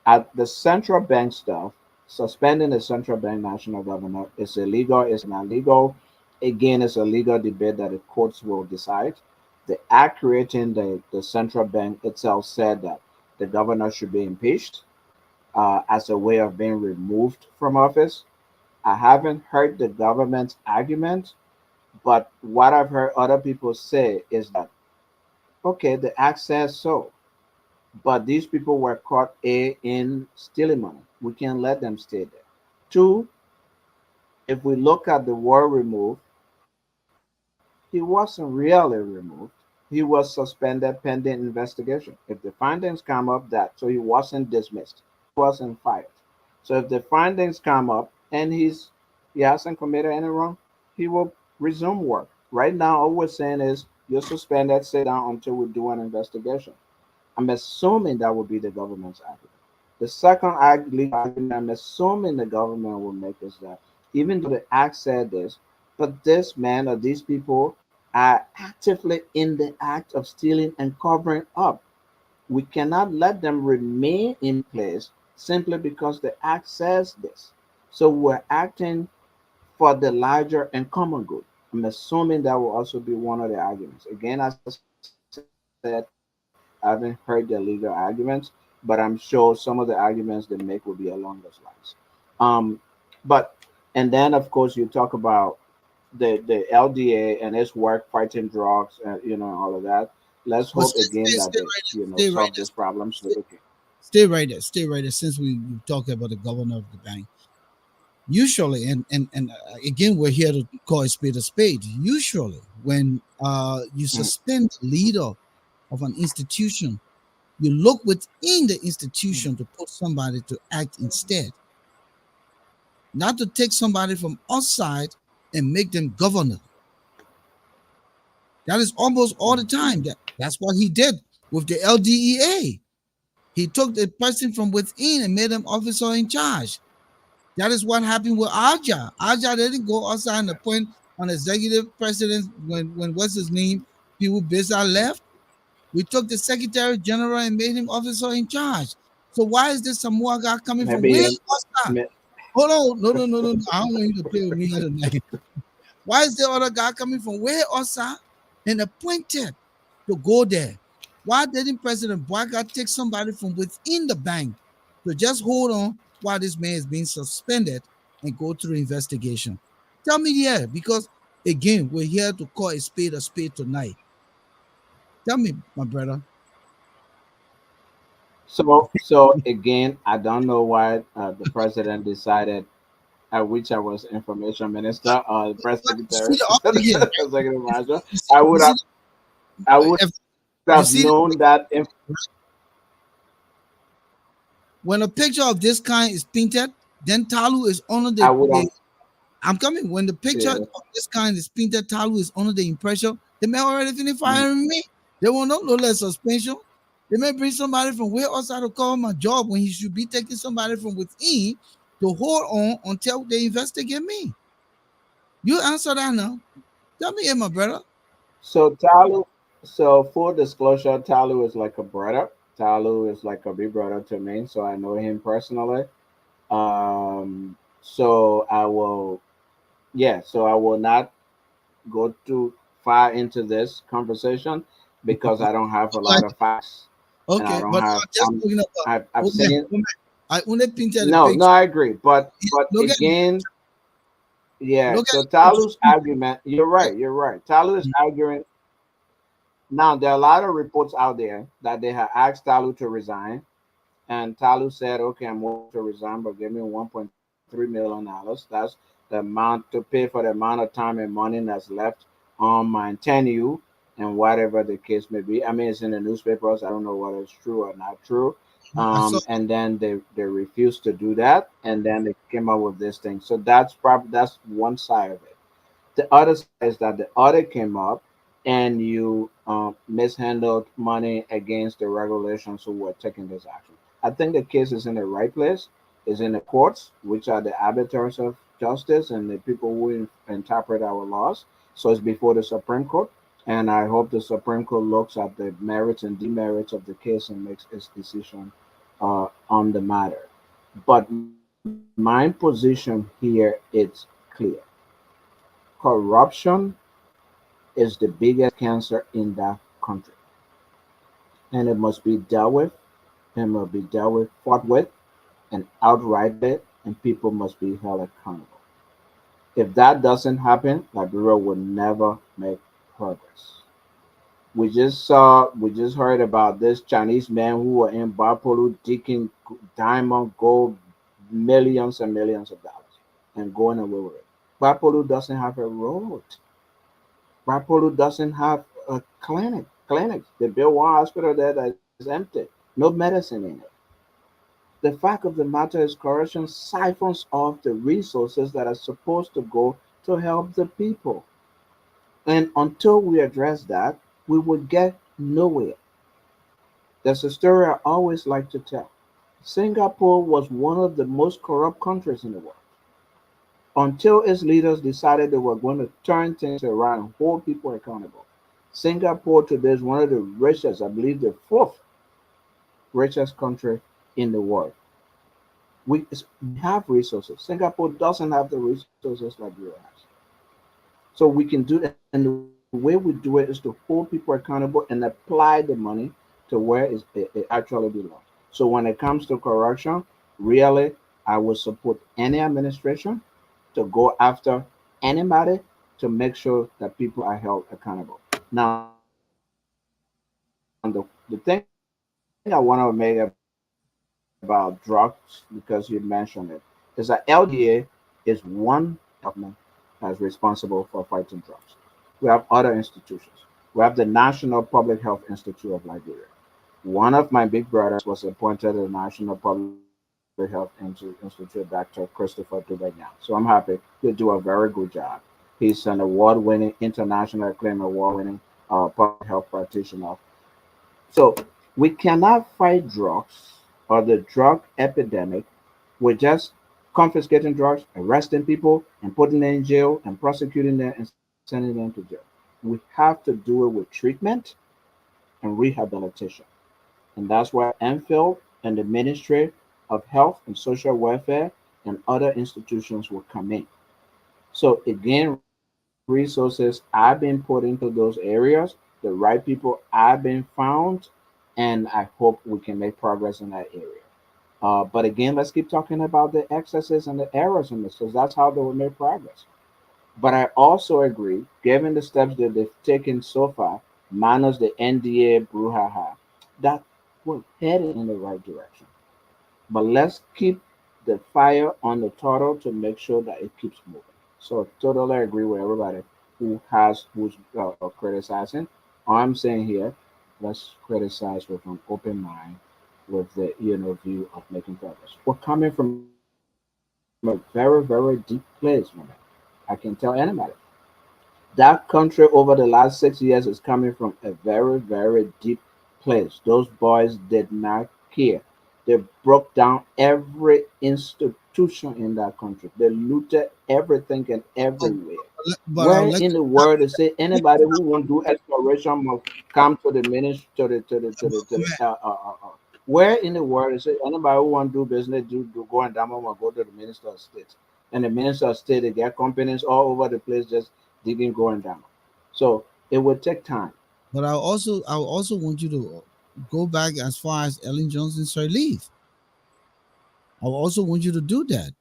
At the central bank stuff, suspending the central bank national governor is illegal, is not legal. Again, it's a legal debate that the courts will decide. The act creating the central bank itself said that the governor should be impeached as a way of being removed from office. I haven't heard the government's argument, but what I've heard other people say is that okay, the act says so, but these people were caught in stealing money. We can't let them stay there. Two, if we look at the word removed, he wasn't really removed. He was suspended pending investigation. If the findings come up that, so he wasn't dismissed, he wasn't fired. So if the findings come up and he hasn't committed any wrong, he will resume work. Right now, all we're saying is you're suspended, sit down until we do an investigation. I'm assuming that would be the government's argument. The second legal argument I'm assuming the government will make is that even though the act said this, but this man or these people are actively in the act of stealing and covering up. We cannot let them remain in place simply because the act says this. So we're acting for the larger and common good. I'm assuming that will also be one of the arguments. Again, as I said, I haven't heard the legal arguments, but I'm sure some of the arguments they make will be along those lines. But and then of course you talk about the LDA and its work fighting drugs and all of that. Let's But hope again that they stay right solve there. this problem so Stay, they can. stay right there. Stay right there. Since we talk about the governor of the bank, usually, and again, we're here to call a spade a spade. Usually, when you Mm, suspend the leader of an institution, you look within the institution to put somebody to act instead, not to take somebody from outside and make them governor. That is almost all the mm, time. That's what he did with the LDEA. He took the person from within and made him officer in charge. That is what happened with Aja. Aja didn't go outside and appoint an executive president when what's his name? People Bisa left. We took the secretary general and made him officer in charge. So why is this Samoa guy coming from maybe where him. outside? may- Hold on, no. I don't want you to play with me here tonight. Why is the other guy coming from where outside and appointed to go there? Why didn't President Boyka take somebody from within the bank to just hold on while this man is being suspended and go through investigation? Tell me here, because again, we're here to call a spade tonight. Tell me, my brother. So again, I don't know why the president decided. I wish I was information minister or the press What? You see secretary, the upper here, right? executive manager. You see, I you would see, have I would if you have see known that. when a picture of this kind is painted, then Talu is under I would have. the I'm coming. When the picture Yeah. of this kind is painted, Talu is under the impression they may already finish Mm. firing me. They will not no less suspension. They may bring somebody from way outside to cover my job when he should be taking somebody from within to hold on until they investigate me. You answer that now. Tell me, my brother. So Talu, so full disclosure, Talu is like a brother. Talu is like a big brother to me, so I know him personally. So I will, yeah, so I will not go too far into this conversation because I don't have a lot of facts, and I Okay, don't but have. I'm just talking about I've seen. I only painted the No, no, picture. I agree, but Look at again, yeah. look So at the Talu's picture. argument, you're Right. right, you're right. Talu is arguing. Now there are a lot of reports out there that they have asked Talu to resign, and Talu said, "Okay, I'm willing to resign, but give me 1.3 million dollars. That's the amount to pay for the amount of time and money that's left on my tenure, and whatever the case may be. I mean, it's in the newspapers. I don't know whether it's true or not true." I saw And then they refused to do that, and then they came up with this thing. So that's one side of it. The other side is that the audit came up and you mishandled money against the regulations who were taking this action. I think the case is in the right place, is in the courts, which are the arbiters of justice and the people who interpret our laws. So it's before the Supreme Court. And I hope the Supreme Court looks at the merits and demerits of the case and makes its decision on the matter. But my position here is clear. Corruption is the biggest cancer in that country, and it must be dealt with. It must be dealt with, fought with, and outrightly, and people must be held accountable. If that doesn't happen, Liberia will never make progress. We just heard about this Chinese man who were in Bapolu digging diamond, gold, millions and millions of dollars and going away with it. Bapolu doesn't have a road. Bapolu doesn't have a clinics. They built one hospital there that is empty. No medicine in it. The fact of the matter is corruption siphons off the resources that are supposed to go to help the people. And until we address that, we will get nowhere. That's a story I always like to tell. Singapore was one of the most corrupt countries in the world until its leaders decided they were going to turn things around and hold people accountable. Singapore today is one of the richest, I believe the fourth richest country in the world. We have resources. Singapore doesn't have the resources like Europe has. So we can do, and the way we do it is to hold people accountable and apply the money to where it actually belongs. So when it comes to corruption, really, I will support any administration to go after anybody to make sure that people are held accountable. Now, the thing I want to make about drugs, because you mentioned it, is that LDA is one area of government that's responsible for fighting drugs. We have other institutions. We have the National Public Health Institute of Liberia. One of my big brothers was appointed to the National Public Health Institute, Dr. Christopher Dubagnan. So I'm happy he do a very good job. He's an award-winning, international acclaimed, award-winning public health practitioner. So we cannot fight drugs or the drug epidemic with just confiscating drugs, arresting people, and putting them in jail and prosecuting them and sending them to jail. We have to do it with treatment and rehabilitation. And that's where MPhil and the Ministry of Health and Social Welfare and other institutions will come in. So again, resources are being put into those areas. The right people are being found, and I hope we can make progress in that area. But again, let's keep talking about the excesses and the errors in this, because that's how they will make progress. But I also agree, given the steps that they've taken so far, minus the NDA brouhaha, that we're headed in the right direction. But let's keep the fire on the throttle to make sure that it keeps moving. So totally agree with everybody who's criticizing. All I'm saying here, let's criticize with an open mind, with the view of making progress. We're coming from a very very deep place, man. I can tell anybody. That country over the last 6 years is coming from a very, very deep place. Those boys did not care. They broke down every institution in that country. They looted everything and But, everywhere. but I'll Where let in the you world they say anybody who won't do exploration must come to the ministry to the where in the world is it anybody who want to do business do go and demo will go to the minister of state, and the minister of state they get companies all over the place just digging going down. So it will take time. But I also want you to go back as far as Ellen Johnson Sirleaf. I also want you to do that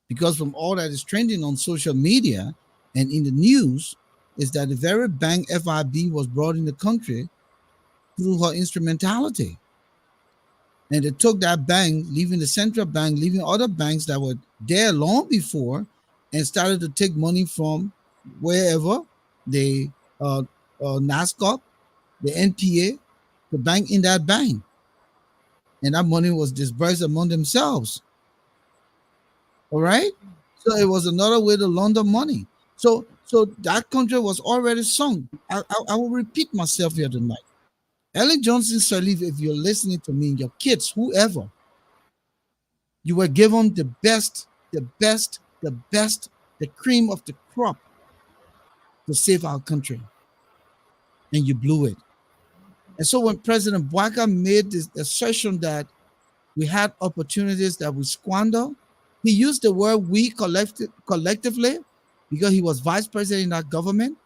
because from all that is trending on social media and in the news is that the very bank FIB was brought in the country through her instrumentality. And they took that bank, leaving the central bank, leaving other banks that were there long before, and started to take money from wherever the NASCOP, the NPA, the bank in that bank. And that money was dispersed among themselves. All right. So it was another way to launder money. So that country was already sunk. I will repeat myself here tonight. Ellen Johnson Sirleaf, if you're listening to me, your kids, whoever, you were given the best, the best, the best, the cream of the crop to save our country, and you blew it. And so when President Bouaga made this assertion that we had opportunities that we squander, he used the word we collectively because he was vice president in our government.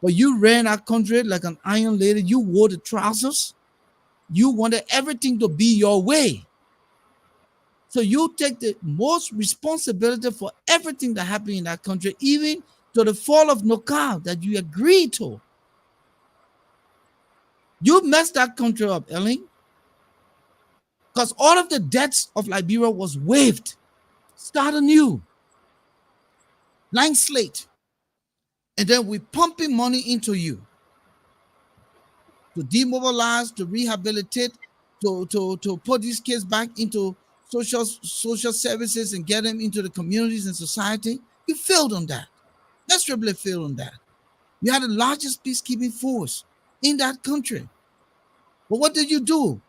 But you ran our country like an iron lady. You wore the trousers. You wanted everything to be your way. So you take the most responsibility for everything that happened in that country, even to the fall of Nokal that you agreed to. You messed that country up, Ellen, because all of the debts of Liberia was waived. Start anew, blank slate, and then we pumping money into you to demobilize, to rehabilitate, to put these kids back into social services and get them into the communities and society. You failed on that. Miserably failed on that. You had the largest peacekeeping force in that country. But what did you do?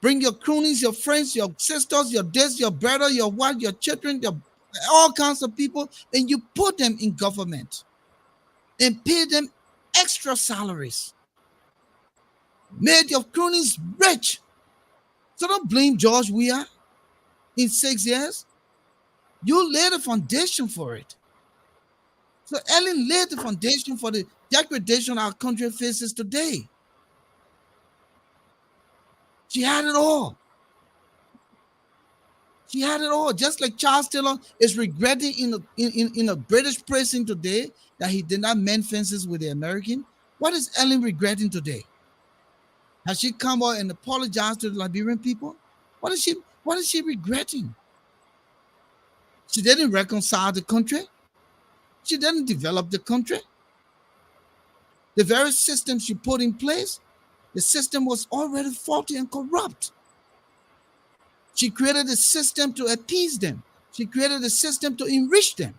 Bring your cronies, your friends, your sisters, your this, your brother, your wife, your children, all kinds of people, and you put them in government and pay them extra salaries. Made your cronies rich. So don't blame George Weah in 6 years. You laid the foundation for it. So Ellen laid the foundation for the degradation our country faces today. She had it all. She had it all. Just like Charles Taylor is regretting in a British prison today that he did not mend fences with the American. What is Ellen regretting today? Has she come out and apologized to the Liberian people? What is she regretting? She didn't reconcile the country. She didn't develop the country. The very system she put in place, the system was already faulty and corrupt. She created a system to appease them. She created a system to enrich them.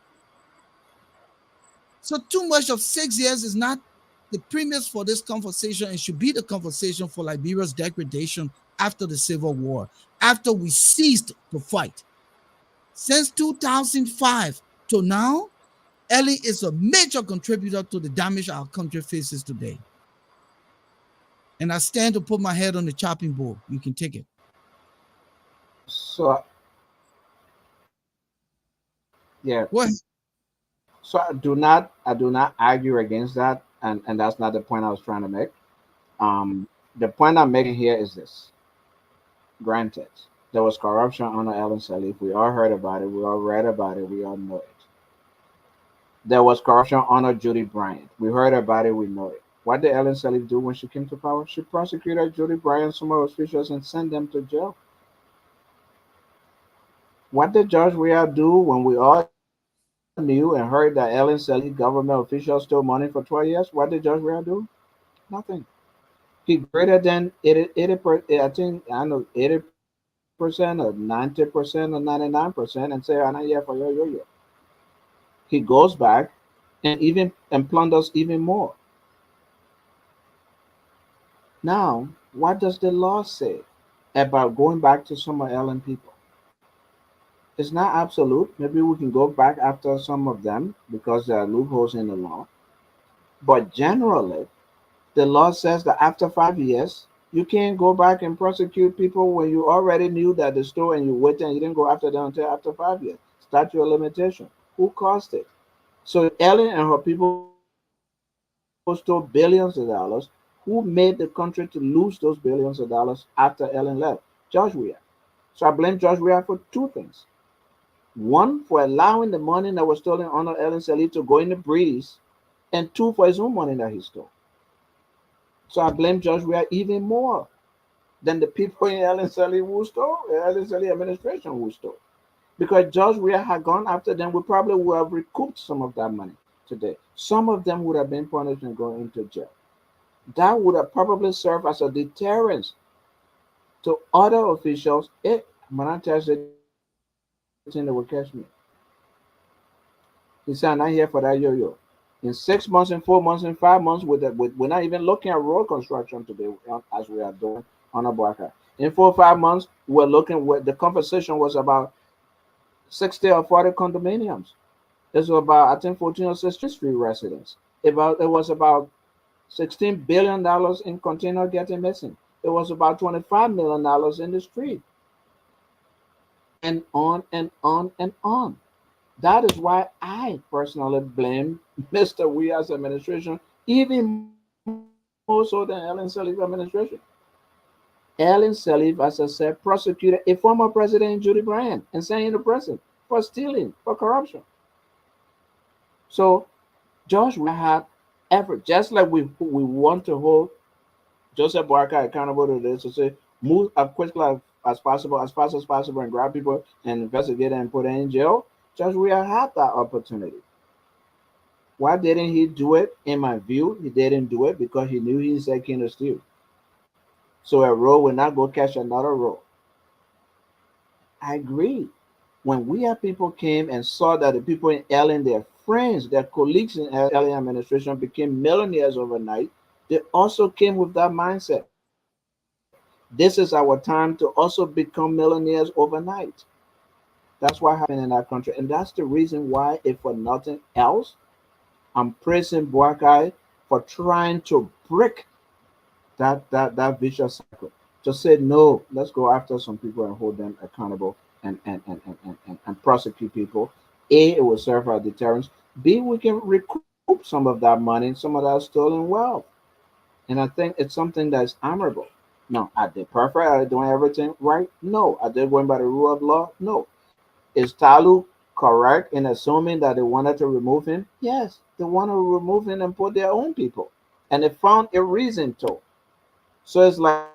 So too much of 6 years is not the premise for this conversation. It should be the conversation for Liberia's degradation after the Civil War, after we ceased to fight. Since 2005 to now, Ellie is a major contributor to the damage our country faces today. And I stand to put my head on the chopping board. You can take it. So yeah, Go ahead. so I do not argue against that, and that's not the point I was trying to make. The point I'm making here is this: granted, there was corruption under Ellen Sirleaf. We all heard about it. We all read about it. We all know it. There was corruption under Judy Bryant. We heard about it. We know it. What did Ellen Sirleaf do when she came to power? She prosecuted Judy Bryant, some of officials, and sent them to jail. What did George Weah do when we all knew and heard that Ellen Sirleaf government officials stole money for 12 years? What did George Weah do? Nothing. He greater than 80 I think I know 80% or 90% or 99% and say, "I'm not here for yo." He goes back and plunders even more. Now, what does the law say about going back to some of Ellen people? It's not absolute. Maybe we can go back after some of them because there are loopholes in the law. But generally, the law says that after 5 years, you can't go back and prosecute people when you already knew that the store and you waited and you didn't go after them until after 5 years. Statute of limitation. Who caused it? So Ellen and her people stole billions of dollars. Who made the country to lose those billions of dollars after Ellen left? George Weah. So I blame George Weah for two things. One, for allowing the money that was stolen under Ellen Sirleaf to go in the breeze, and two, for his own money that he stole. So I blame George Weah even more than the people in Ellen Sirleaf who stole, Ellen Sirleaf administration who stole. Because George Weah had gone after them, we probably would have recouped some of that money today. Some of them would have been punished and gone into jail. That would have probably served as a deterrence to other officials. When I tell you the thing, they will catch me. He said, "I'm not here for that yo-yo." In 6 months, in 4 months, in 5 months, we're not even looking at road construction today as we are doing on a Abuaka. In 4 or 5 months, we're looking where the conversation was about 60 or 40 condominiums. This was about, I think, 14 or 16 street residents. It was about $16 billion in container getting missing. It was about $25 million in the street, and on and on and on. That is why I personally blame Mr. Weah's administration even more so than Ellen Sirleaf's administration. Ellen Sirleaf, as I said, prosecuted a former president, Judy Bryant, and sent him to prison for stealing, for corruption. So George Weah had effort, just like we want to hold Joseph Barker accountable to this, to say move as quickly as possible, as fast as possible, and grab people and investigate and put them in jail. Judge Weah had that opportunity. Why didn't he do it? In my view, he didn't do it because he knew he's a king of steel. So a row will not go catch another row. I agree. When we have people came and saw that the people in Ellen, their friends, their colleagues in Ellen administration became millionaires overnight, they also came with that mindset. This is our time to also become millionaires overnight. That's what happened in that country. And that's the reason why, if for nothing else, I'm praising Buakai for trying to break that vicious cycle. Just say no, let's go after some people and hold them accountable and prosecute people. A, it will serve as deterrence. B, we can recoup some of that money, some of that stolen wealth. And I think it's something that's honorable. No, are they perfect? Are they doing everything right? No. Are they going by the rule of law? No. Is Talu correct in assuming that they wanted to remove him? Yes, they want to remove him and put their own people. And they found a reason to. So it's like,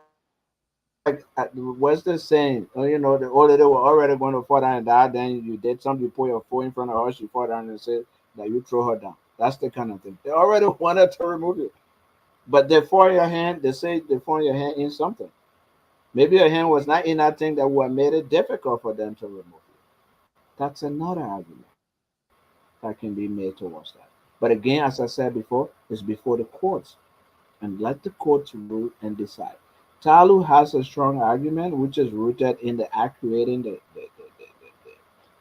what's the saying? The older they were already going to fall down and die, then you did something, you put your foot in front of her, she fall down and say that you throw her down. That's the kind of thing. They already wanted to remove you. But they fall your hand, they say they fall your hand in something. Maybe your hand was not in that thing that would made it difficult for them to remove you. That's another argument that can be made towards that. But again, as I said before, it's before the courts, and let the courts rule and decide. Talu has a strong argument, which is rooted in the act creating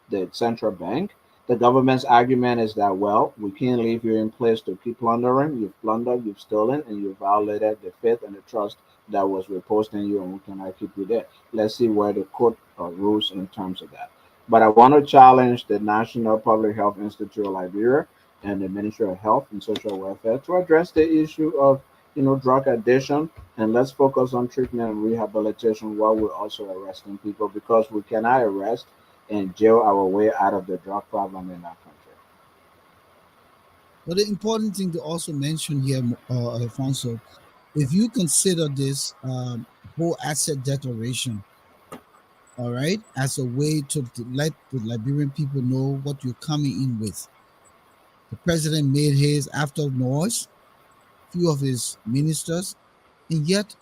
the central bank. The government's argument is that, well, we can't leave you in place to keep plundering. You've plundered, you've stolen, and you've violated the faith and the trust that was reposed in you, and we cannot keep you there. Let's see where the court rules in terms of that. But I want to challenge the National Public Health Institute of Liberia and the Ministry of Health and Social Welfare to address the issue of drug addiction, and let's focus on treatment and rehabilitation while we're also arresting people, because we cannot arrest and jail our way out of the drug problem in our country. But the important thing to also mention here, Alfonso, if you consider this whole asset declaration, all right, as a way to let the Liberian people know what you're coming in with. The president made his after noise, few of his ministers, and yet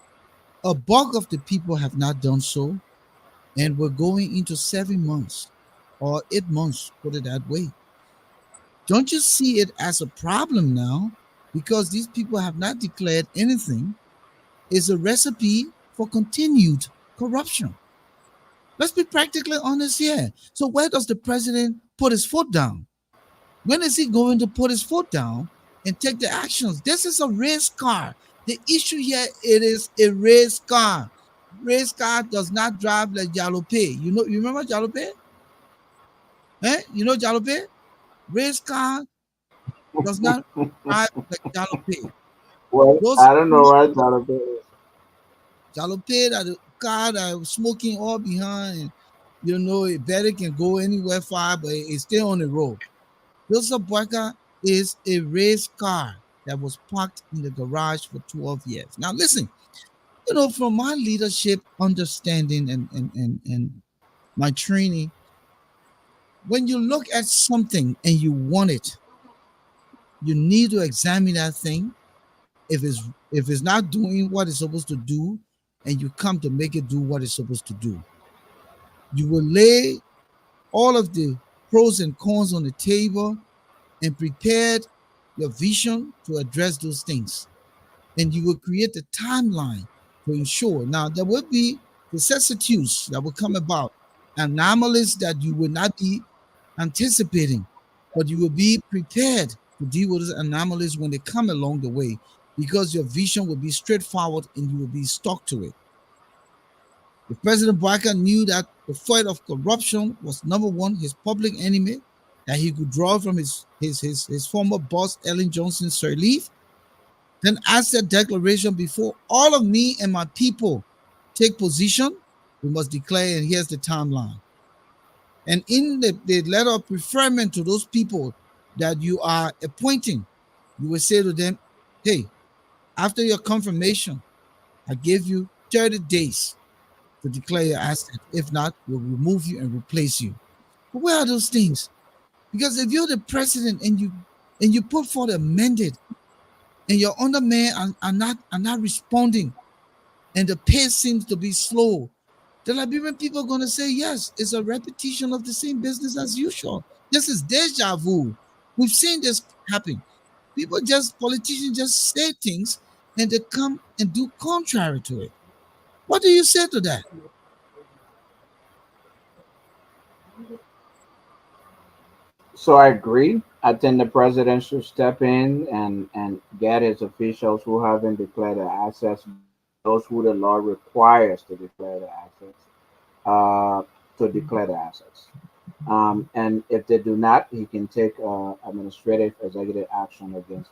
a bulk of the people have not done so. And we're going into 7 months or 8 months, put it that way. Don't you see it as a problem now? Because these people have not declared anything, is a recipe for continued corruption. Let's be practically honest here. So, where does the president put his foot down? When is he going to put his foot down and take the actions? This is a race car. The issue here, it is a race car. Race car does not drive like Jalopé. You remember Jalopé? You know Jalopé? Race car does not drive like Jalopé. Well, Those I don't know why Jonathan is. Jalopé that the car that was smoking all behind, and it better can go anywhere far, but it's still on the road. Joseph Boyka is a race car that was parked in the garage for 12 years. Now, listen, from my leadership understanding and my training, when you look at something and you want it, you need to examine that thing. If it's not doing what it's supposed to do, and you come to make it do what it's supposed to do, you will lay all of the pros and cons on the table and prepared your vision to address those things. And you will create a timeline to ensure. Now, there will be vicissitudes that will come about, anomalies that you will not be anticipating, but you will be prepared to deal with those anomalies when they come along the way, because your vision will be straightforward and you will be stuck to it. The President Barker knew that the fight of corruption was number one, his public enemy, that he could draw from his former boss, Ellen Johnson Sirleaf. Then asset declaration before all of me and my people. take position, we must declare, and here's the timeline. And in the letter of preferment to those people that you are appointing, you will say to them, hey, after your confirmation, I give you 30 days to declare your asset. If not, we'll remove you and replace you. But where are those things? Because if you're the president and you put forth a mandate and your undermen are not responding and the pace seems to be slow, the Liberian people are going to say, yes, it's a repetition of the same business as usual. This is deja vu. We've seen this happen. Politicians just say things and they come and do contrary to it. What do you say to that? So I agree. I think the president should step in and get his officials who haven't declared their assets, those who the law requires to declare their assets, uh, to declare their assets. And if they do not, he can take administrative executive action against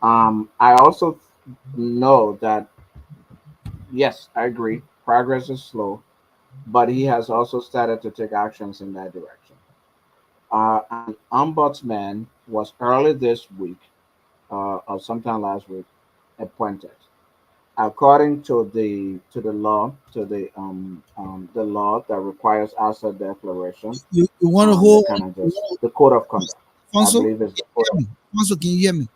them. I also know that, yes, I agree, progress is slow, but he has also started to take actions in that direction. An ombudsman was early this week, or sometime last week, appointed. According to the law, the law that requires asset declaration, You want to they hold kind on, of just the code of conduct. I Alfonso? Can believe it's the you code hear of me? Alfonso, can you hear me?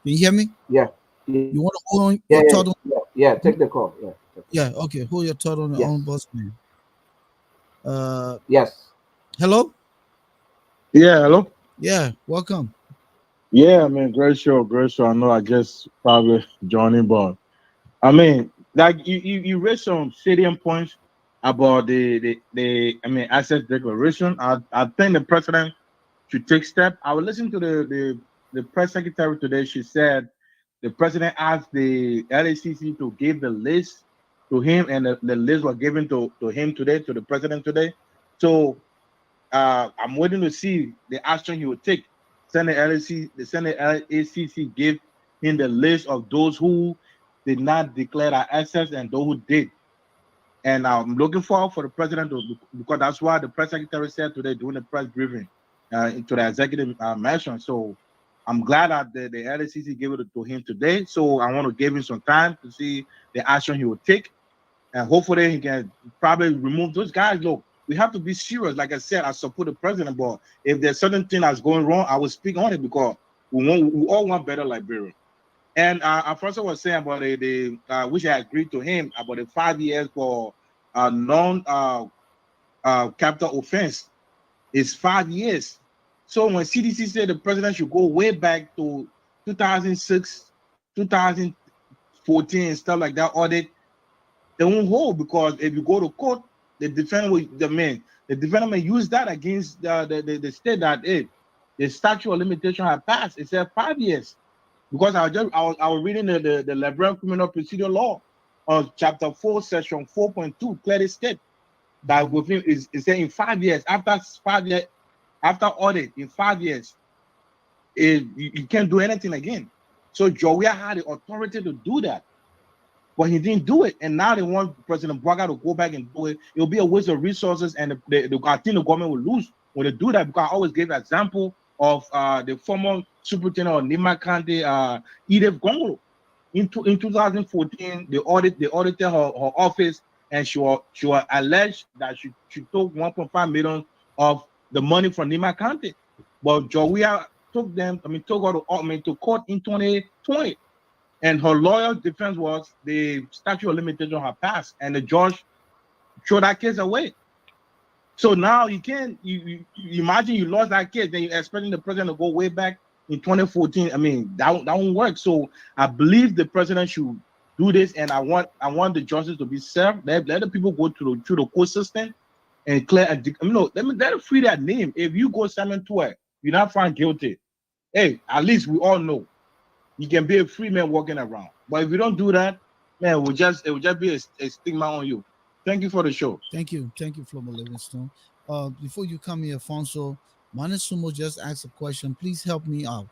Can you hear me? yeah yeah You want to hold on yeah your yeah thought on? yeah. Yeah, take the call. Yeah, take the Yeah, call. okay. Hold your thought on your Yes own boss man. Uh, yes. hello. Yeah, hello. Yeah, welcome. Yeah, I mean, great show, great show. I know, I guess probably Johnny, but I mean, like you raised some salient points about the I mean, asset declaration. I think the president should take step. I was listening to the press secretary today. She said the president asked the LACC to give the list to him, and the list was given to him today, to the president today. So I'm waiting to see the action he will take. The Senate LACC give him the list of those who did not declare their assets and those who did. And I'm looking forward for the president to, because that's why the press secretary said today during the press briefing to the executive mansion. So I'm glad that the LACC gave it to him today. So I want to give him some time to see the action he will take, and hopefully he can probably remove those guys. Look, we have to be serious. Like I said, I support the president, but if there's certain thing that's going wrong, I will speak on it because we all want better Liberia. And Alfonso was saying about which I agreed to him about the 5 years for non capital offense is 5 years. So when CDC said the president should go way back to 2006, 2014 and stuff like that audit, they won't hold because if you go to court, the defendant will the defendant may use that against the state that the statute of limitation had passed. It said 5 years. Because I was reading the Liberian Criminal Procedure Law on chapter 4, section 4.2, clearly state that within is saying in 5 years, after 5 years, after audit, in 5 years, you can't do anything again. So Joria had the authority to do that, but he didn't do it. And now they want President Braga to go back and do it. It'll be a waste of resources, and I think the government will lose when they do that, because I always gave an example of the former superintendent of Nima County, Edith Gongolo. In 2014, they audited her office, and she was alleged that she took 1.5 million of the money from Nima County. But Joria took her to court in 2020. And her lawyer's defense was the statute of limitation had passed, and the judge threw that case away. So now you can't you imagine you lost that case, then you're expecting the president to go way back in 2014. I mean, that won't work. So I believe the president should do this, and I want the justice to be served. Let the people go through the court system and clear. Let them free that name. If you go Simon Tour, you're not found guilty. Hey, at least we all know you can be a free man walking around. But if you don't do that, man, it will just be a stigma on you. Thank you for the show. Thank you, Flomo Livingstone. Before you come here, Alfonso, Manasumo just asked a question. Please help me out.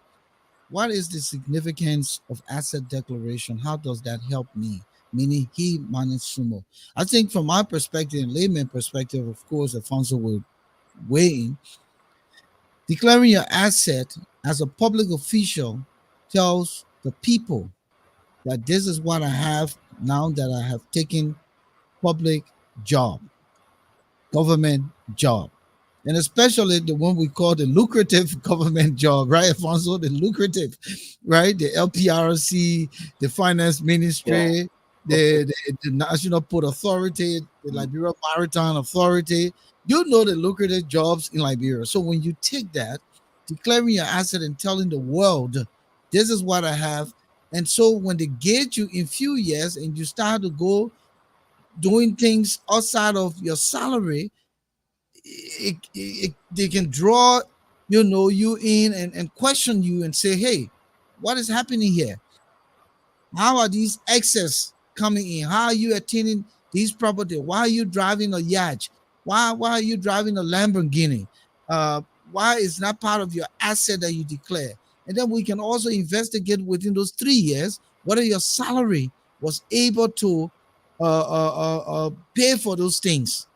What is the significance of asset declaration? How does that help me? meaning he minus sumo. I think from my perspective and layman perspective, of course, Alfonso will weigh in. Declaring your asset as a public official tells the people that this is what I have now that I have taken public job, government job. And especially the one we call the lucrative government job, right, Alfonso? The lucrative, right? The LPRC, the finance Yeah. ministry, the National Port Authority, the Mhm. Liberia Maritime Authority. You know the lucrative jobs in Liberia. So when you take that, declaring your asset and telling the world, this is what I have. And so when they get you in few years and you start to go doing things outside of your salary, they can draw you in and question you and say, hey, what is happening here? How are these excess coming in? How are you attaining these property? Why are you driving a yacht? Why are you driving a Lamborghini? uh why is not part of your asset that you declare? And then we can also investigate within those 3 years whether your salary was able to pay for those things.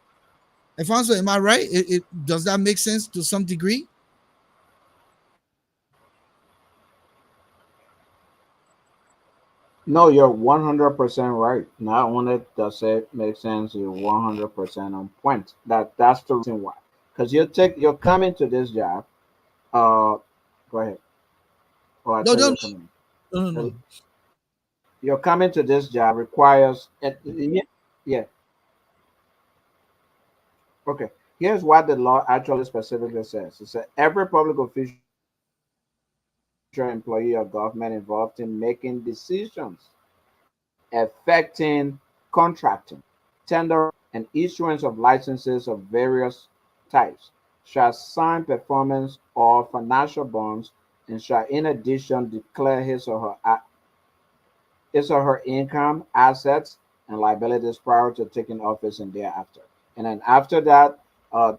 Alfonso, am I right? Does that make sense to some degree? No, you're 100% right. Not only does it make sense, you're 100% on point. That's the reason why. Because you're coming to this job. Go ahead. Oh, I No, thought no, you were coming. no, no, Uh, no. You're coming to this job requires. Yeah, yeah. Okay. Here's what the law actually specifically says. It says every public official, employee, or government involved in making decisions affecting contracting, tendering, and issuance of licenses of various types shall sign performance or financial bonds and shall in addition declare his or her income, assets, and liabilities prior to taking office and thereafter. And then after that,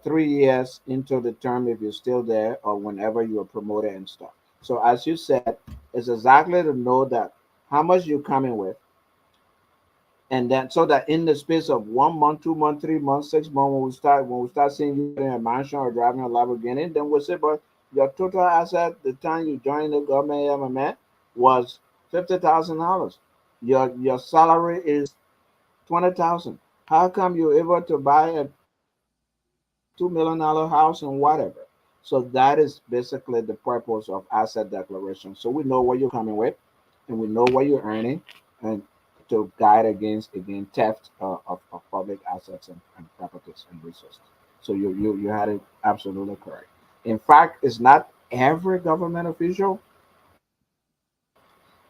3 years into the term, if you're still there or whenever you are promoted and stuff. So as you said, it's exactly to know that how much you're coming with, and then so that in the space of 1 month, 2 months, 3 months, 6 months, when we start seeing you getting a mansion or driving a Lamborghini, then we'll say, but your total asset the time you joined the government, MMA, was $50,000. Your salary is 20,000. How come you're able to buy a $2 million house and whatever? So that is basically the purpose of asset declaration. So we know what you're coming with, and we know what you're earning, and to guide against theft of public assets and properties and resources. So you had it absolutely correct. In fact, it's not every government official,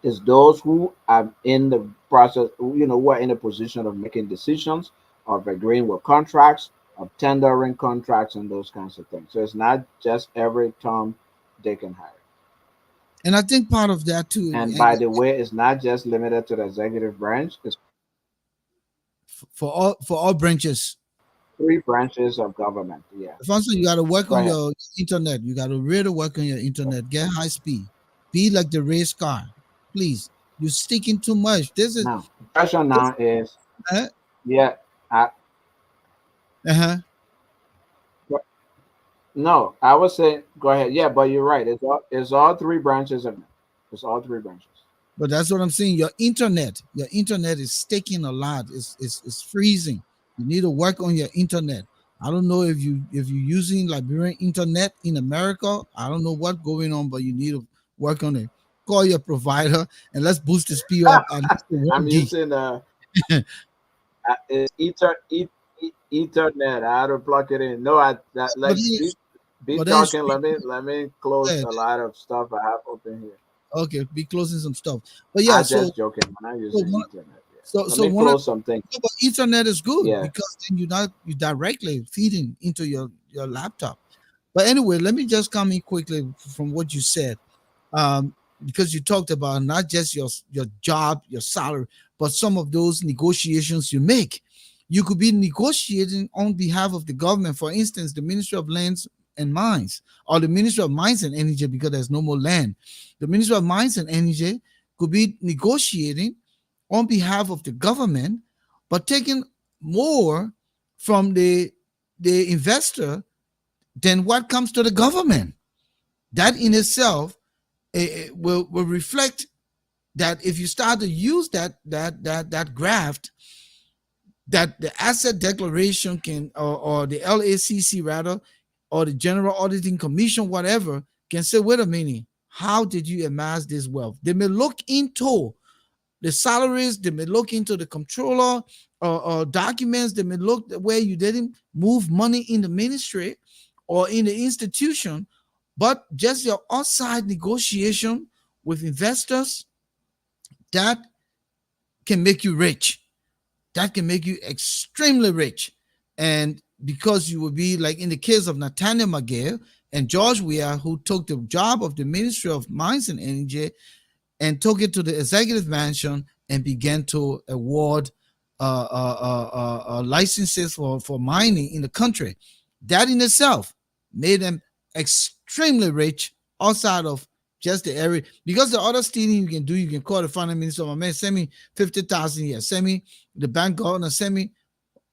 it's those who are in the process, who are in a position of making decisions, of agreeing with contracts, of tendering contracts, and those kinds of things. So it's not just every Tom, Dick, and Harry. And I think part of that too, And by the way, it's not just limited to the executive branch. It's for all branches. three branches of government. Yeah. Alfonso, you got to work Go on ahead. your internet. You got to really work on your internet. Get high speed. Be like the race car, please. You're sticking too much. This is Now, the question this. now is, Uh yeah, I, huh. no, I would say go ahead. Yeah, but you're right. It's all three branches of government. It's all three branches. But that's what I'm saying. Your internet is sticking a lot. It's freezing. You need to work on your internet. I don't know if you're using Liberian internet in America. I don't know what's going on, but you need to work on it. Call your provider and let's boost the speed up at least to I'm 1 gig. using it's Ethernet. I had to plug it in. No, I that But like then, be but then talking. Let me close a lot of stuff I have open here. okay, be closing some stuff. But yeah, I so just joking. I'm not so using one Ethernet. Yeah. so Let so me one of close something. no, but Ethernet is good Yeah. because then you directly feeding into your laptop. But anyway, let me just come in quickly from what you said, because you talked about not just your job, your salary, but some of those negotiations you make. You could be negotiating on behalf of the government, for instance, the Ministry of Lands and Mines, or the Ministry of Mines and Energy, because there's no more land. The Ministry of Mines and Energy could be negotiating on behalf of the government, but taking more from the investor than what comes to the government. That in itself will reflect that if you start to use that graft, that the asset declaration can, or the LACC rather, or the General Auditing Commission, whatever, can say, wait a minute, how did you amass this wealth? They may look into the salaries, they may look into the controller or documents, they may look where you didn't move money in the ministry or in the institution, but just your outside negotiation with investors, that can make you rich. That can make you extremely rich. And because you will be like in the case of Nathaniel McGill and George Weah, who took the job of the Ministry of Mines and Energy and took it to the executive mansion and began to award licenses for mining in the country. That in itself made them extremely rich outside of just the area. Because the other stealing you can do, you can call the finance minister, my man, send me 50,000 here, send me the bank governor, send me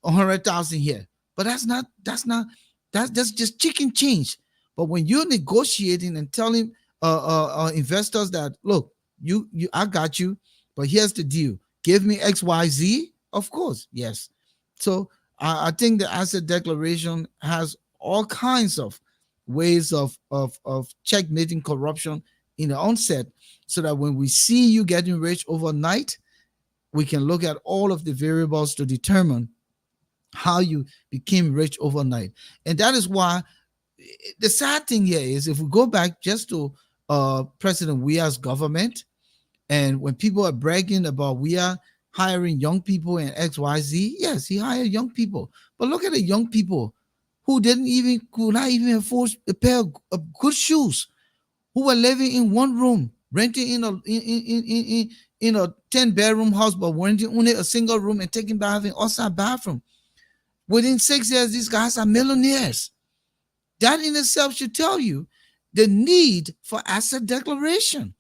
100,000 here. But that's just chicken change. But when you're negotiating and telling investors that, look, I got you, but here's the deal: give me XYZ. Of course, yes. So I think the asset declaration has all kinds of ways of checkmating corruption in the onset, so that when we see you getting rich overnight, we can look at all of the variables to determine how you became rich overnight. And that is why the sad thing here is, if we go back just to President Weah's government, and when people are bragging about we are hiring young people and XYZ, yes, he hired young people. But look at the young people who could not even afford a pair of good shoes, who were living in one room, renting in a 10-bedroom house, but renting only a single room and taking bath in outside bathroom. Within 6 years, these guys are millionaires. That in itself should tell you the need for asset declaration.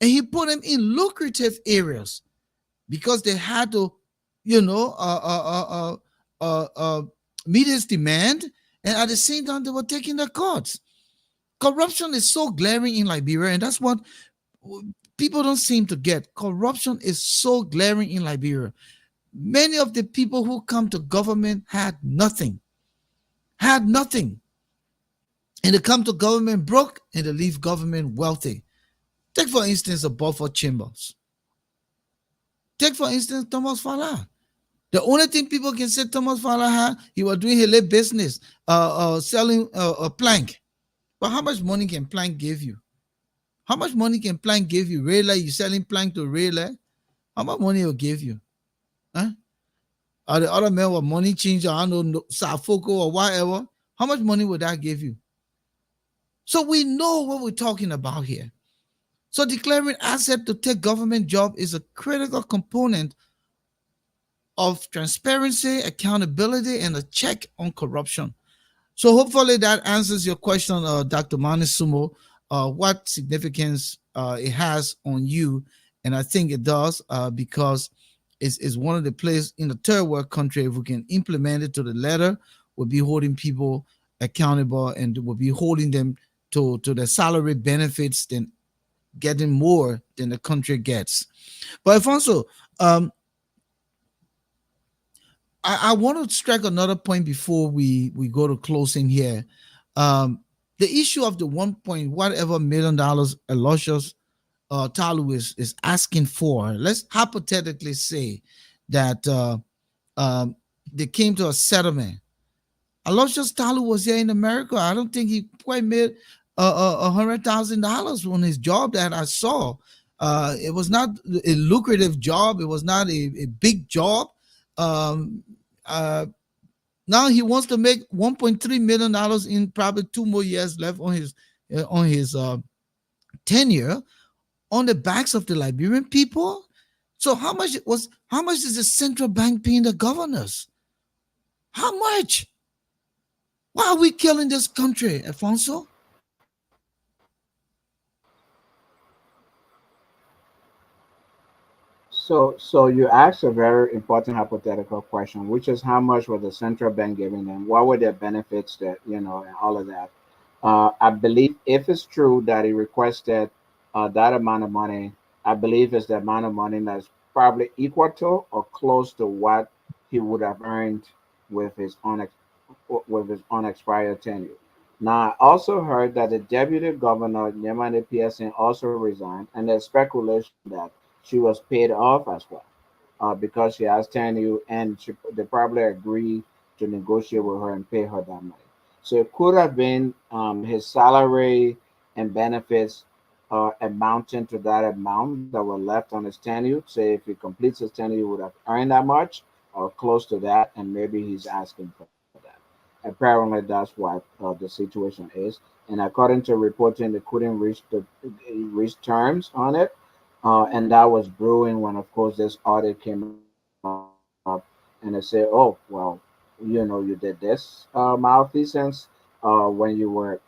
And he put them in lucrative areas because they had to, you know, meet his demand. And at the same time, they were taking their cuts. Corruption is so glaring in Liberia, and that's what people don't seem to get. Corruption is so glaring in Liberia. Many of the people who come to government had nothing, and they come to government broke and they leave government wealthy. Take for instance the Beaufort Chambers. Take for instance Thomas Fala. The only thing people can say Thomas Fala had, he was doing his business, selling a plank. But how much money can plank give you? How much money can plank give you? Rayla, you selling plank to Rayla? How much money will give you? Huh? Or the other man with money changer, I don't know, Safoko or whatever. How much money would that give you? So we know what we're talking about here. So declaring asset to take government job is a critical component of transparency, accountability, and a check on corruption. So hopefully that answers your question, Dr. Manisumo, what significance it has on you. And I think it does, because it's one of the places in the third world country, if we can implement it to the letter, we'll be holding people accountable and we'll be holding them to the salary benefits, than getting more than the country gets. But Alfonso, I want to strike another point before we go to closing here. The issue of the 1 point whatever million dollars Aloysius Talu is asking for. Let's hypothetically say that they came to a settlement. Aloysius Talu was here in America. I don't think he quite made $100,000 on his job that I saw. It was not a lucrative job. It was not a big job. Um, Now he wants to make $1.3 million in probably 2 more years left on his tenure, on the backs of the Liberian people. So how much is the central bank paying the governors? How much? Why are we killing this country, Alfonso? So you asked a very important hypothetical question, which is how much was the central bank giving them? What were their benefits that and all of that? I believe if it's true that he requested that amount of money, I believe it's the amount of money that's probably equal to or close to what he would have earned with his unexpired tenure. Now, I also heard that the deputy governor, Nyamane Pearson, also resigned, and there's speculation that she was paid off as well because she has tenure, and they probably agree to negotiate with her and pay her that money. So it could have been his salary and benefits amounting to that amount that were left on his tenure. Say if he completes his tenure, he would have earned that much or close to that, and maybe he's asking for that. Apparently, that's what the situation is. And according to reporting, they couldn't reach terms on it, and that was brewing when, of course, this audit came up, and they said, "Oh, well, you did this malfeasance when you were,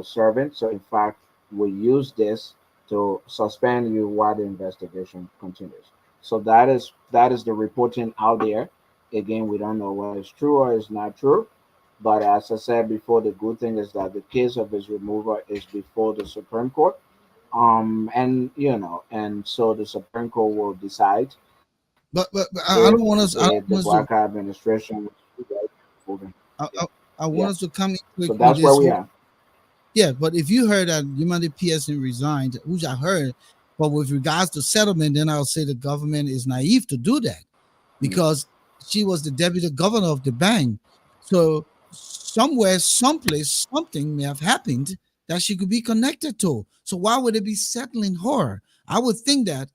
serving. So, in fact, we use this to suspend you while the investigation continues." So that is the reporting out there. Again, we don't know whether it's true or it's not true. But as I said before, the good thing is that the case of his removal is before the Supreme Court. And so the Supreme Court will decide But I if don't want us. I the don't want Black us to. administration was moving. I, Yeah, I, I yeah. want us to come in So quick with that's where this. we are. Yeah, but if you heard that Humanity Pearson resigned, which I heard, but with regards to settlement, then I'll say the government is naive to do that Mm. because she was the deputy governor of the bank. So somewhere, someplace, something may have happened that she could be connected to. So why would they be settling her? I would think that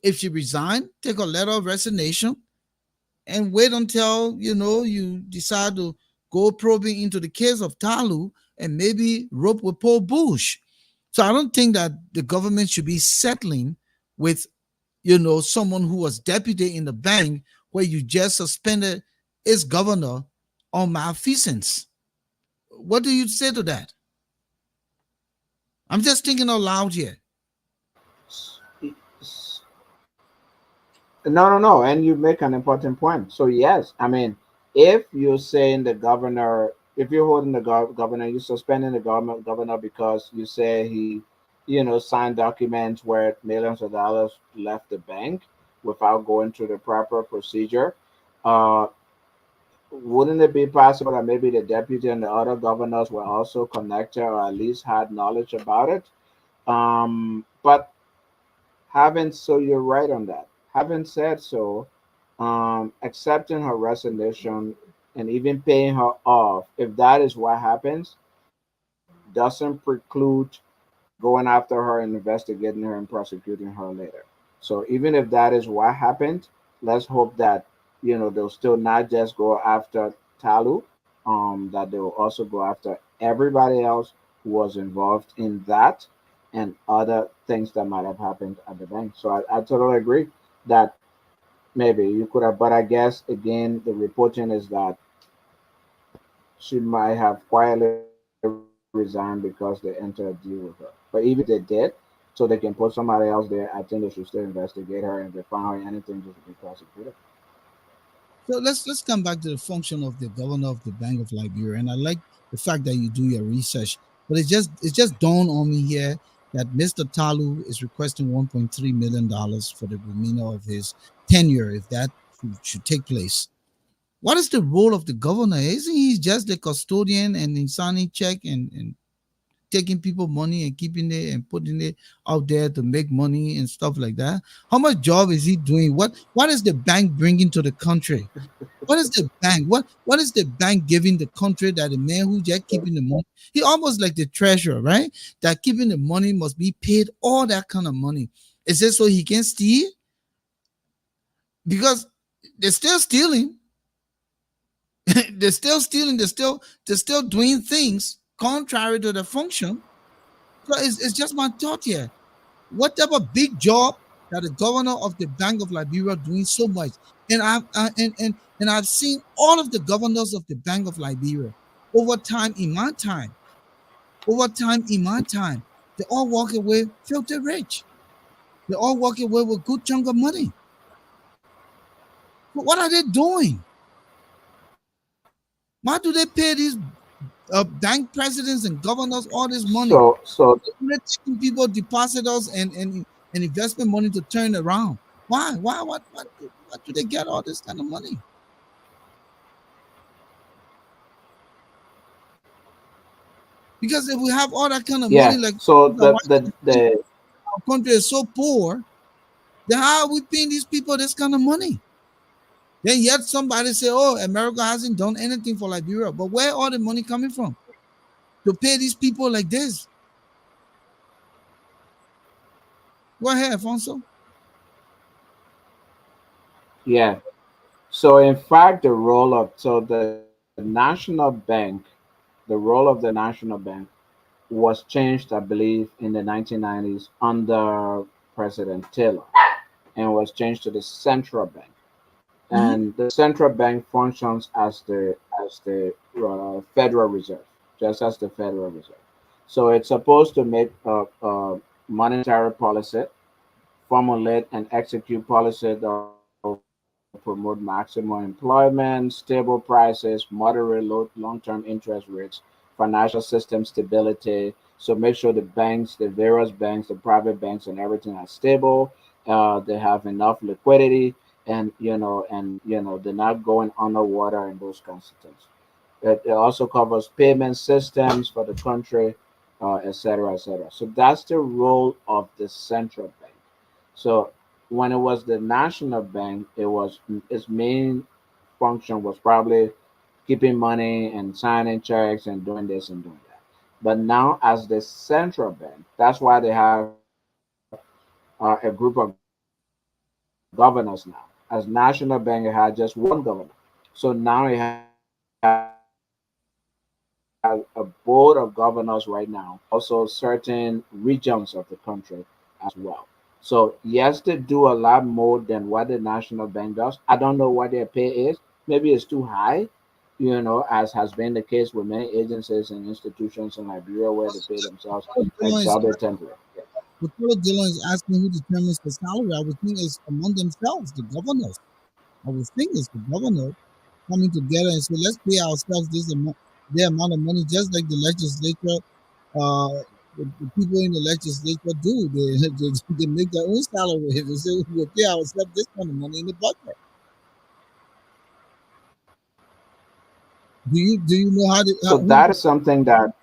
if she resigned, take a letter of resignation and wait until you decide to go probing into the case of Talu and maybe rope with Paul Bush. So I don't think that the government should be settling with someone who was deputy in the bank where you just suspended its governor on malfeasance. What do you say to that? I'm just thinking out loud here. S- no. And you make an important point. So yes, I mean, if you're saying the governor, if you're holding the governor, you're suspending the governor because you say he, signed documents where millions of dollars left the bank without going through the proper procedure. Uh, wouldn't it be possible that maybe the deputy and the other governors were also connected or at least had knowledge about it? But having so you're right on that. Having said so, accepting her resignation and even paying her off, if that is what happens, doesn't preclude going after her and investigating her and prosecuting her later. So even if that is what happened, let's hope that they'll still not just go after Talu, that they will also go after everybody else who was involved in that and other things that might have happened at the bank. So I totally agree that maybe you could have, but I guess again the reporting is that she might have quietly resigned because they entered a deal with her. But even if they did, so they can put somebody else there, I think they should still investigate her and if they find her anything, just be prosecuted. So let's come back to the function of the governor of the Bank of Liberia, and I like the fact that you do your research. But it just dawned on me here that Mr. Talu is requesting $1.3 million for the remainder of his tenure, if that should take place. What is the role of the governor? Isn't he just the custodian and in signing check and taking people money and keeping it and putting it out there to make money and stuff like that? How much job is he doing? What is the bank bringing to the country? What is the bank? What is the bank giving the country that the man who just keeping the money? He almost like the treasurer, right? That keeping the money must be paid all that kind of money. Is it so he can steal? Because they're still stealing. They're still stealing. They're still doing things contrary to the function. So it's just my thought here. What type of big job that the governor of the Bank of Liberia doing so much? And I've seen all of the governors of the Bank of Liberia over time in my time. Over time in my time, they all walk away filthy rich. They all walk away with good chunk of money. So what are they doing? Why do they pay these bank presidents and governors all this money? So They're taking people, depositors, and investment money to turn around. Why? Why? What do they get all this kind of money? Because if we have all that kind of money, yeah, like so why the our country is so poor, then how are we paying these people this kind of money? Then yet somebody say, "Oh, America hasn't done anything for Liberia," but where all the money coming from to pay these people like this? Go ahead, Alfonso. yeah. So in fact, the role of the national bank, the role of the national bank was changed, I believe, in the 1990s under President Taylor, and was changed to the central bank. Mm-hmm. And the central bank functions as the Federal Reserve, just as the Federal Reserve. So it's supposed to make a monetary policy, formulate and execute policy that will promote maximum employment, stable prices, moderate long-term interest rates, financial system stability. So make sure the banks, the various banks, the private banks, and everything are stable. They have enough liquidity, and they're not going underwater and those kinds of things. It also covers payment systems for the country, et cetera, et cetera. So that's the role of the central bank. So when it was the national bank, its main function was probably keeping money and signing checks and doing this and doing that. But now, as the central bank, that's why they have a group of governors now. As national bank, it had just one governor. So now it has a board of governors right now, also certain regions of the country as well. So yes, they do a lot more than what the national bank does. I don't know what their pay is. Maybe it's too high, as has been the case with many agencies and institutions in Liberia where they pay themselves exorbitantly. Dillon is Dillon is asking who determines the salary. I would think it's among themselves, the governors. I would think it's the governor coming together and say, let's pay ourselves this amount, the amount of money, just like the legislature, the people in the legislature do. They make their own salary. They say we'll pay ourselves this kind of money in the budget. Do you know how, So who? that is something that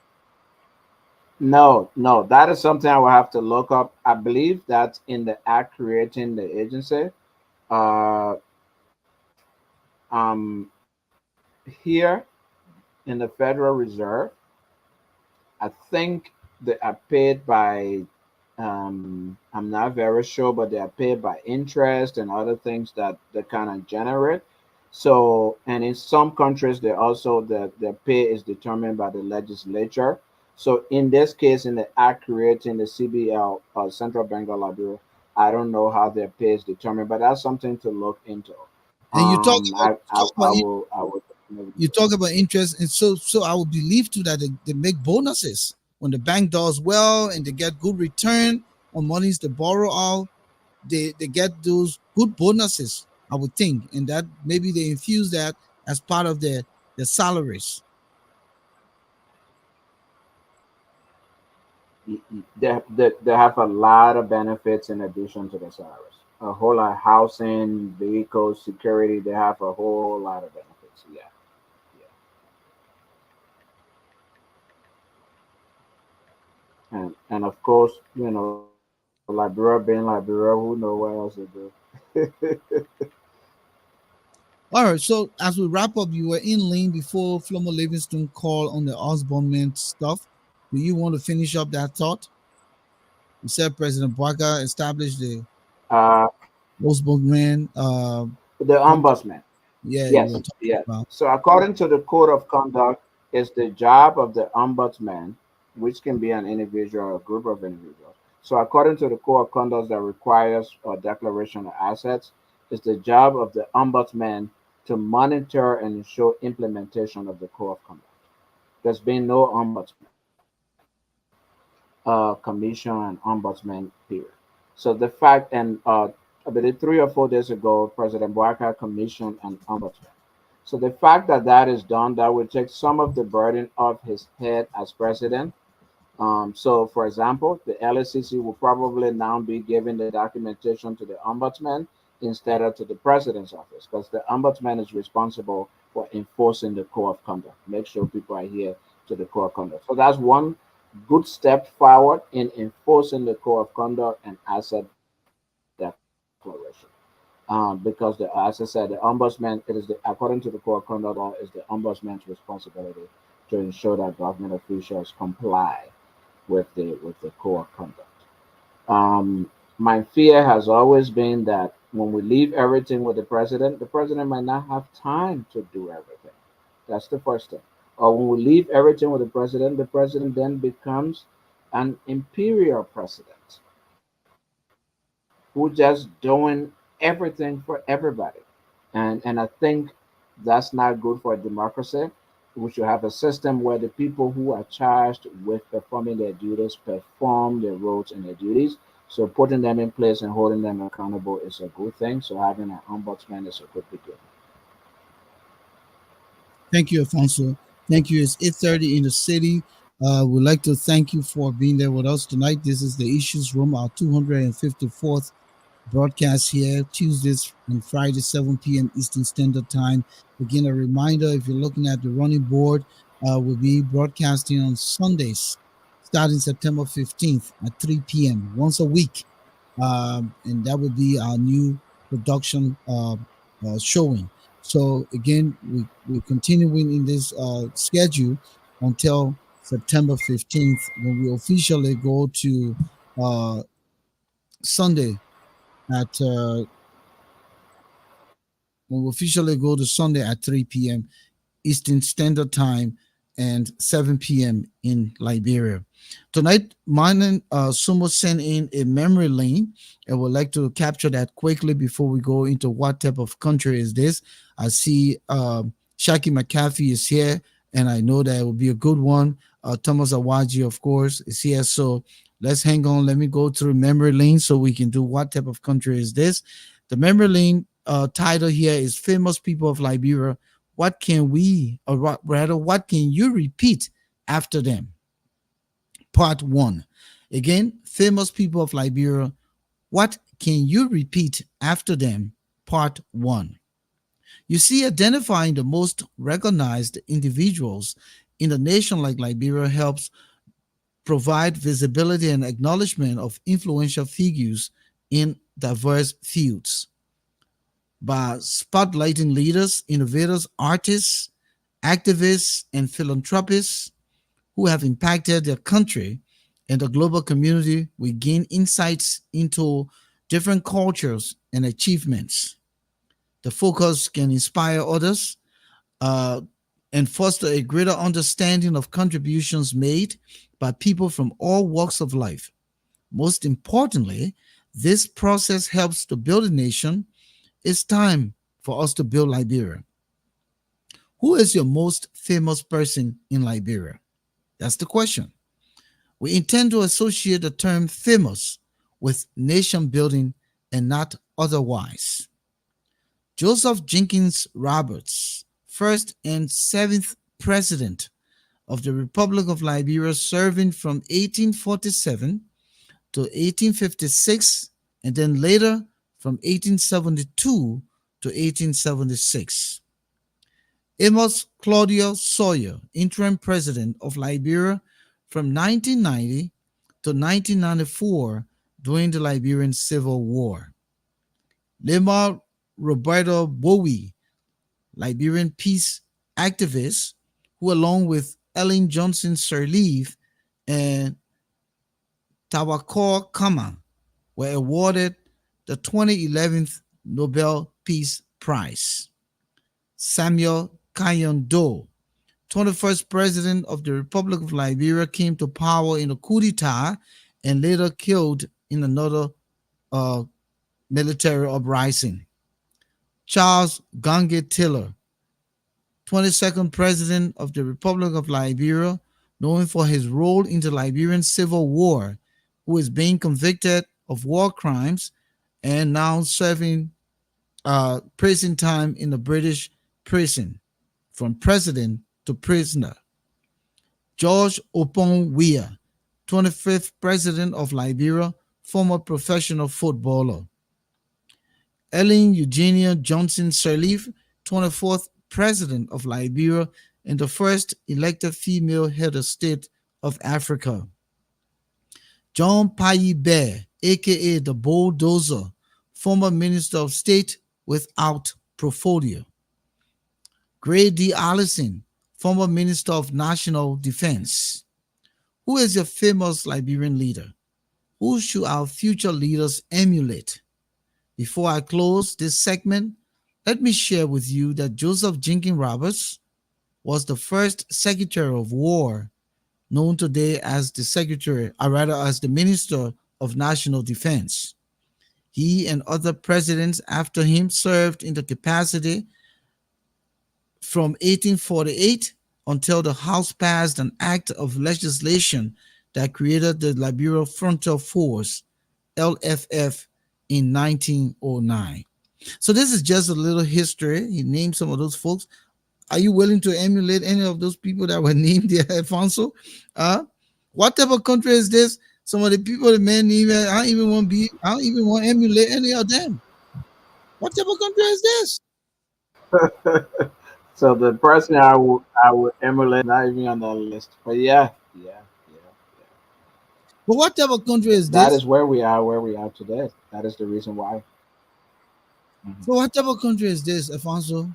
no, that is something I will have to look up. I believe that in the act creating the agency, uh, here in the Federal Reserve, I think they are paid by. I'm not very sure, but they are paid by interest and other things that they kind of generate. So, and in some countries, they also the pay is determined by the legislature. So, in this case, in the act creating the CBL, Central Bank of Liberia, I don't know how their pay is determined, but that's something to look into. And I will. you talk about interest, and so I would believe too that they make bonuses when the bank does well and they get good return on monies they borrow out. They get those good bonuses, I would think, and that maybe they infuse that as part of their salaries. They have a lot of benefits in addition to the salaries. A whole lot of housing, vehicles, security. They have a whole lot of benefits. Yeah, yeah. And of course, Liberia being Liberia, who know what else to do. All right, so as we wrap up, you were in lane before Flomo Livingston called on the Osborne man stuff. Do you want to finish up that thought? You said President Barker established the uh, Osborne man. the ombudsman. Yeah, you were Yes, talking yes. about. So according to the code of conduct, it's the job of the ombudsman, which can be an individual or a group of individuals. So according to the code of conduct that requires a declaration of assets, it's the job of the ombudsman to monitor and ensure implementation of the code of conduct. There's been no ombudsman, commission, and ombudsman period. So the fact and I believe 3 or 4 days ago, President Boakai commissioned an ombudsman. So the fact that that is done, that will take some of the burden off his head as president. So, for example, the LSCC will probably now be giving the documentation to the ombudsman instead of to the president's office, because the ombudsman is responsible for enforcing the code of conduct. Make sure people are here to the code of conduct. So that's one good step forward in enforcing the code of conduct and asset declaration. Because as I said, the ombudsman, it is according to the code of conduct law, is the ombudsman's responsibility to ensure that government officials comply with the code of conduct. My fear has always been that when we leave everything with the president might not have time to do everything. That's the first thing. Or when we leave everything with the president then becomes an imperial president who just doing everything for everybody. And I think that's not good for a democracy. We should have a system where the people who are charged with performing their duties perform their roles and their duties. So putting them in place and holding them accountable is a good thing. So having an ombudsman is a good beginning. Thank you, Alfonso. Thank you. It's 8:30 in the city. We'd like to thank you for being there with us tonight. This is the Issues Room, our 254th broadcast here, Tuesdays and Fridays, 7 p.m. Eastern Standard Time. Again, a reminder, if you're looking at the running board, we'll be broadcasting on Sundays, starting September 15th at 3 p.m., once a week. And that would be our new production showing. So again, we're continuing in this schedule until September 15th, when we officially go to uh, Sunday at when we officially go to Sunday at 3 p.m. Eastern Standard Time and 7 p.m. in Liberia. Tonight, Manan Sumo sent in a memory lane. I would like to capture that quickly before we go into what type of country is this. I see Shaki McAfee is here, and I know that it will be a good one. Thomas Awaji, of course, is here. So let's hang on. Let me go through memory lane so we can do what type of country is this. The memory lane title here is Famous People of Liberia. What can we, or rather, what can you repeat after them? Part one. Again, famous people of Liberia. What can you repeat after them? Part one. You see, identifying the most recognized individuals in a nation like Liberia helps provide visibility and acknowledgement of influential figures in diverse fields. By spotlighting leaders, innovators, artists, activists, and philanthropists who have impacted their country and the global community, we gain insights into different cultures and achievements. The focus can inspire others uh, and foster a greater understanding of contributions made by people from all walks of life. Most importantly, this process helps to build a nation. It's time for us to build Liberia. Who is your most famous person in Liberia? That's the question. We intend to associate the term famous with nation building and not otherwise. Joseph Jenkins Roberts, first and seventh president of the Republic of Liberia, serving from 1847 to 1856, and then later from 1872 to 1876. Amos Claudio Sawyer, interim president of Liberia from 1990 to 1994 during the Liberian Civil War. Lemar Roberto Bowie, Liberian peace activist, who along with Ellen Johnson Sirleaf and Tawakor Kama were awarded the 2011 Nobel Peace Prize. Samuel Kayon Do, 21st president of the Republic of Liberia, came to power in a coup d'etat and later killed in another uh, military uprising. Charles Gange Taylor, 22nd president of the Republic of Liberia, known for his role in the Liberian Civil War, who is being convicted of war crimes and now serving prison time in the British prison from president to prisoner. George Opon Weah, 25th president of Liberia, former professional footballer. Ellen Eugenia Johnson Sirleaf, 24th president of Liberia and the first elected female head of state of Africa. John Payi Bear, aka the Bulldozer, former Minister of State without portfolio. Gray D. Allison, former Minister of National Defense. Who is your famous Liberian leader? Who should our future leaders emulate? Before I close this segment, let me share with you that Joseph Jenkins Roberts was the first Secretary of War, known today as the Secretary, or rather as the Minister of National Defense. He and other presidents after him served in the capacity from 1848 until the House passed an act of legislation that created the Liberia Frontier Force, LFF, in 1909. So this is just a little history. He named some of those folks. Are you willing to emulate any of those people that were named there, Alfonso? What type of country is this? Some of the people the man named, I don't even want to emulate any of them. What type of country is this? So the person I would emulate not even on the list. But yeah, yeah, yeah. But what type of country is That this? is where we are today. That is the reason why. Mhm. So what type of country is this, Alfonso?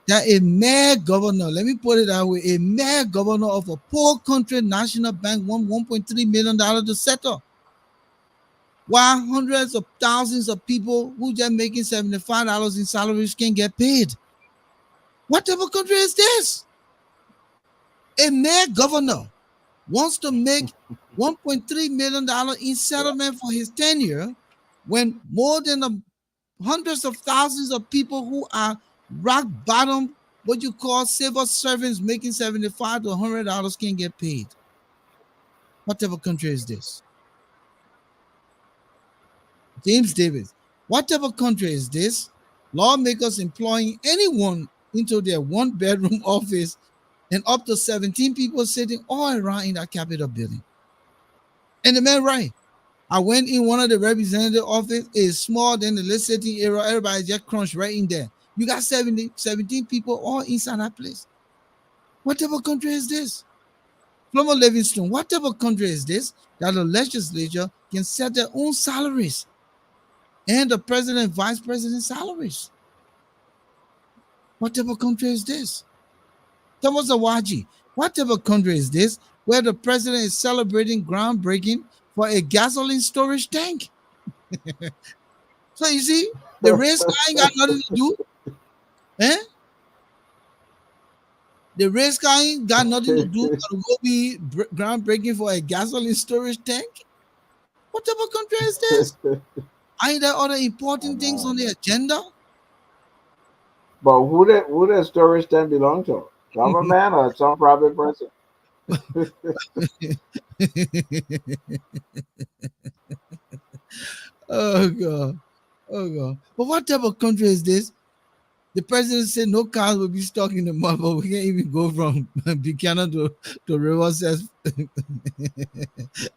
That a mayor governor, let me put it that way, a mayor governor of a poor country national bank won $1.3 million to settle. While hundreds of thousands of people who just making $75 in salaries can get paid. What type of country is this? A mayor governor wants to make $1.3 million in settlement for his tenure when more than hundreds of thousands of people who are rock bottom, what you call civil servants making $75 to $100 can get paid. What type of country is this? James Davis, what type of country is this? Lawmakers employing anyone into their one bedroom office and up to 17 people sitting all around in that Capitol building. And the man, right? I went in one of the representative office. It's small than the listening area. Everybody just crunched right in there. You got 17 people all inside that place. What type of country is this? Plummer Livingstone, what type of country is this that the legislature can set their own salaries and the president and vice president salaries? What type of country is this? Thomas Awaji, what type of country is this where the president is celebrating groundbreaking for a gasoline storage tank? So you see, the race car ain't got nothing to do. Eh? The race car ain't got nothing to do but to go be groundbreaking for a gasoline storage tank. What type of country is this? Ain't there other important things on the agenda? But who the storage tank belong to? Government or some private person? Oh God. Oh God. But what type of country is this? The president said no cars will be stuck in the mud, but we can't even go from Buchanan to River Cess. Eh?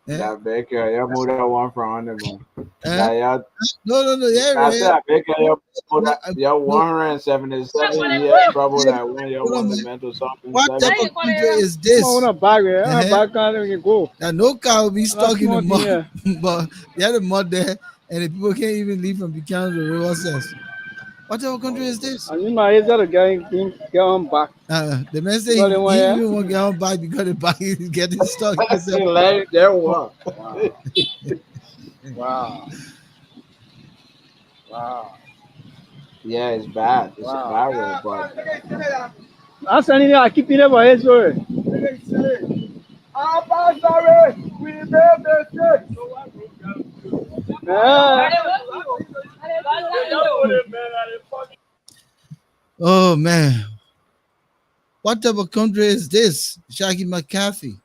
That baker, you move that one from under me. Eh? That y'all, No. Yeah, I right. said, I baker, No, you're no, 177 years trouble yeah, that when you hold on, want the man. mental something What type 7. of country is Come on, this? a bag, yeah. A Uh-huh. bag can we can go. That no car will be That's stuck in the small thing, mud, yeah. but they had the mud there, and the people can't even leave from Buchanan to River Cess. What type of country is this? And you might as well get on back. The man said Because they want, he yeah. even want to get on bike because the bike is getting stuck. He said, There what? Wow. Wow. Yeah, it's bad. It's a Wow. bad way, but That's anything I keep it for his story. "Oh man, what type of country is this?" Shaggy McCaffey.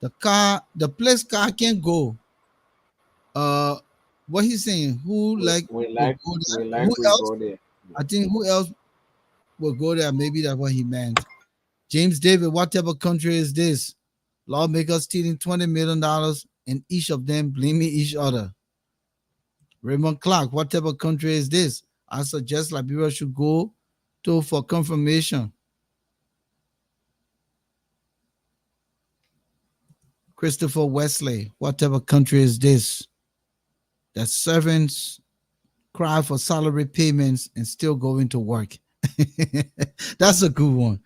The place car can't go. Uh, what he's saying, who We, like we will like go we there? like Who we else? go there. I think who else will go there? Maybe that's what he meant. James David, what type of country is this? Lawmakers stealing $20 million and each of them blaming each other. Raymond Clark, what type of country is this? I suggest Liberia should go to for confirmation. Christopher Wesley, what type of country is this? That servants cry for salary payments and still going to work. That's a good one.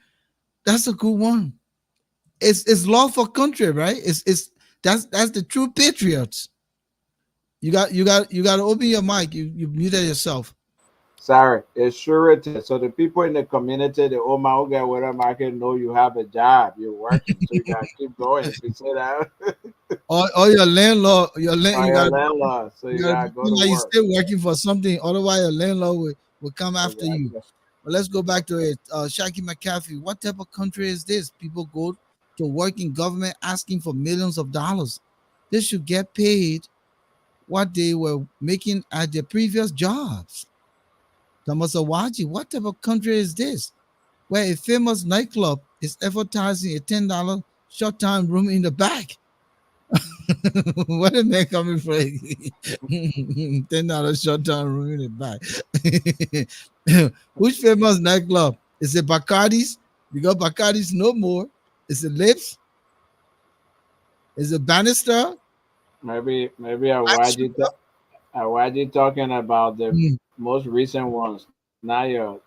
That's a good one. It's lawful country, right? It's that's the true patriots. You got to open your mic. You muted yourself. Sorry, it's surety. So the people in the community, the Oma who get whatever market know you have a job, you're working, so you gotta keep going. If you say that, Or your landlord, or you your got landlord, so you you got to gotta go pretend to like you're work. still working for something. Otherwise, your landlord will come after you. Exactly. But let's go back to it. Shaki McCaffrey, what type of country is this? People go to work in government asking for millions of dollars. They should get paid what they were making at their previous jobs. Thomas Awaji, what type of country is this? Where a famous nightclub is advertising a $10 short time room in the back. Where the man coming from? $10 short time room in the back. Which famous nightclub? Is it Bacardi's? Because Bacardi's no more. Is it Lips? Is it Bannister? Maybe a Black Sugar? YG talking about the Mm, most recent ones, not the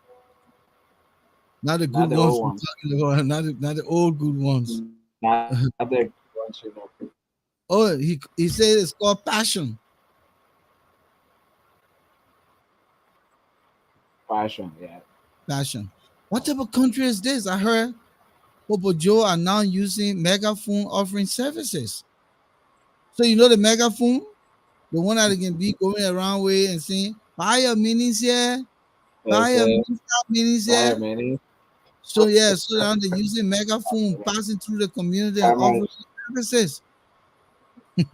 not good the ones old we're ones, talking about. Not the old good ones. not the good ones. Oh, he said it's called Passion. Fashion, yeah. Passion. What type of country is this? I heard Popo Joe are now using megaphone offering services. So you know the megaphone, the one that can be going around with and saying, "Buy your minis here, buy It's your a minis buy here." a mini. So yeah, so now they're using megaphone passing through the community and Come on, offering services.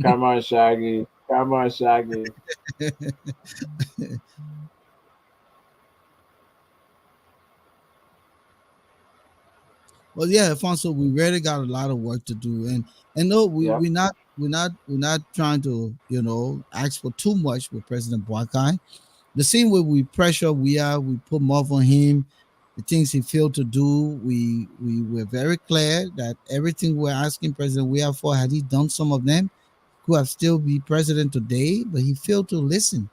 come on, Shaggy. Come on, Shaggy. Well, yeah, Alfonso, we really got a lot of work to do, and no, Yep. we're not trying to ask for too much with President Boakai. The same way we pressure we put more on him. The things he failed to do, we were very clear that everything we're asking President Weah for, had he done some of them, could have still be president today, but he failed to listen.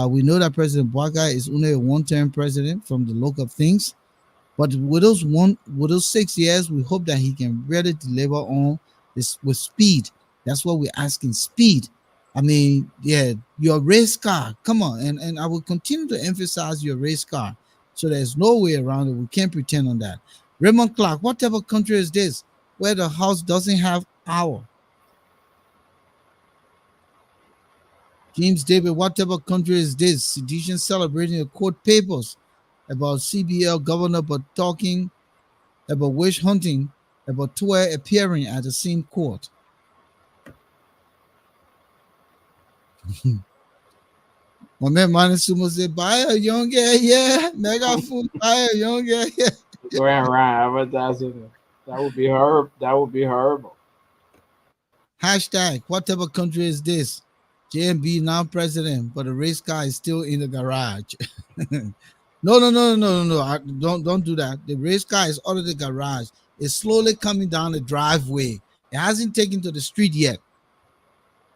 We know that President Boakai is only a one-term president from the look of things. But with those 6 years, we hope that he can really deliver on this with speed. That's what we're asking. Speed. I mean, yeah, your race car. Come on, and I will continue to emphasize your race car. So there's no way around it. We can't pretend on that. Raymond Clark, what type of country is this where the house doesn't have power? James David, what type of country is this? Sedition celebrating the court papers about CBL governor, but talking about witch hunting, about Tour appearing at the same court. My man Manasumo said, buy a young girl, yeah. Megaphone, buy a young girl, yeah. Going around advertising it. That would be horrible. That would be horrible. Hashtag, what type of country is this? JMB now president, but the race car is still in the garage. No, no, no, no, no, no. Don't do that. The race car is out of the garage. It's slowly coming down the driveway. It hasn't taken to the street yet.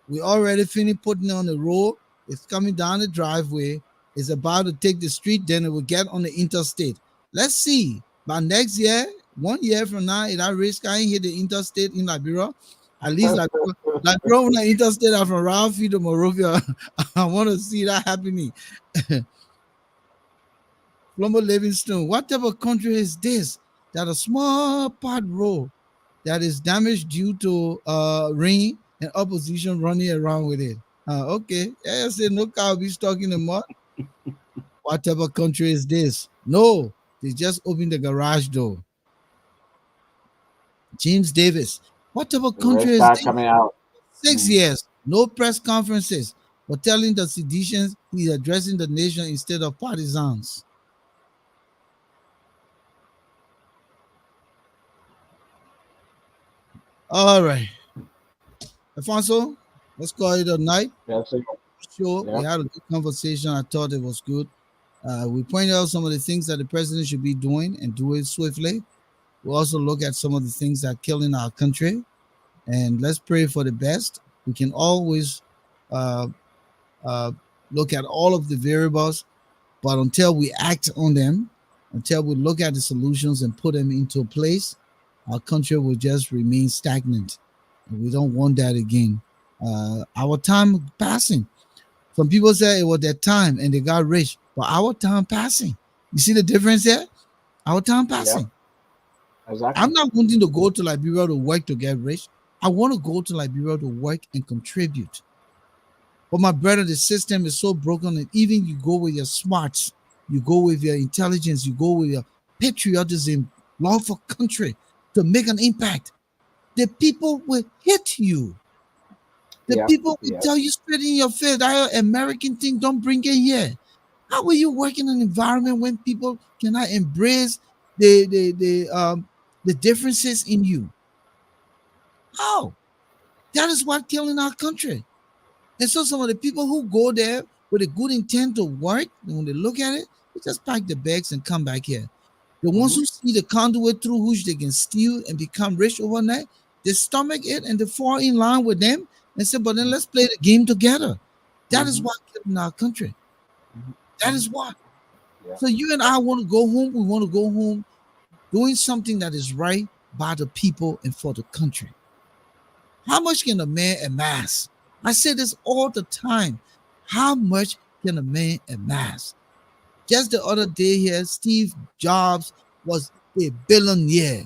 We already finished putting it on the road. It's coming down the driveway. It's about to take the street. Then it will get on the interstate. Let's see. By next year, 1 year from now, if that race car ain't hit the interstate in Liberia, at least Liberia on the interstate are from Ralph to Morovia. I want to see that happening. Plumber Livingstone, what type of country is this? That a small part road that is damaged due to rain and opposition running around with it. Okay. Yeah, I said no car will be stuck in the mud. What type of country is this? No, they just opened the garage door. James Davis, what type of The red country is sky this? coming out. Six Mm. years, no press conferences. but telling the seditions he's addressing the nation instead of partisans. All right, Alfonso, let's call it a night. Yes, sir. Sure, we Yep. had a good conversation. I thought it was good. We pointed out some of the things that the president should be doing and do it swiftly. We also look at some of the things that are killing our country, and let's pray for the best. We can always uh, uh, look at all of the variables, but until we act on them, until we look at the solutions and put them into place, our country will just remain stagnant. And we don't want that again. Our time passing. Some people say it was their time and they got rich, but our time passing. You see the difference there? Our time Yep. passing. I'm Exactly. not wanting to go to Liberia to work to get rich. I want to go to Liberia to work and contribute. But my brother, the system is so broken that even you go with your smarts, you go with your intelligence, you go with your patriotism, love for country to make an impact. The people will hit you. The Yep. people will Yep. tell you straight in your face that American thing don't bring it here. How will you work in an environment when people cannot embrace the differences in you? How? That is what killing our country. And so some of the people who go there with a good intent to work, and when they look at it, they just pack the bags and come back here. The ones Hmm. who see the conduit through which they can steal and become rich overnight, they stomach it and they fall in line with them and say, but then let's play the game together. That is Hmm. what killing our country. That Hmm. is what. Yeah. So you and I want to go home. We want to go home doing something that is right by the people and for the country. How much can a man amass? I say this all the time. How much can a man amass? Just the other day here, Steve Jobs was a billionaire.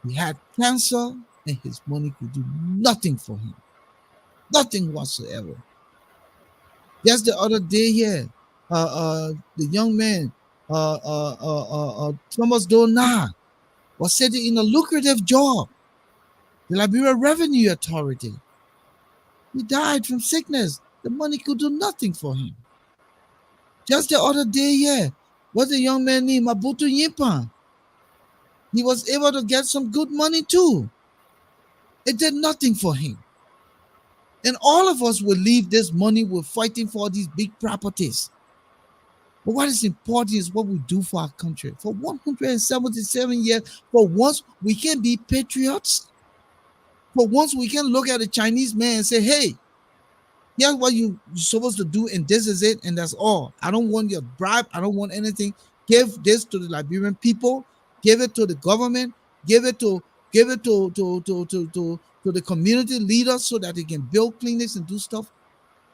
He had cancer and his money could do nothing for him. Nothing whatsoever. Just the other day here, the young man, Thomas Dona, was sitting in a lucrative job, the Liberia Revenue Authority. He died from sickness. The money could do nothing for him. Just the other day, yeah, was a young man named Mabutu Yimpa. He was able to get some good money too. It did nothing for him. And all of us will leave this money. We're fighting for these big properties. But what is important is what we do for our country. For 177 years, for once we can be patriots. For once we can look at a Chinese man and say, hey, here's what you're supposed to do, and this is it, and that's all. I don't want your bribe. I don't want anything. Give this to the Liberian people. Give it to the government. Give it to give it to the community leaders so that they can build clinics and do stuff.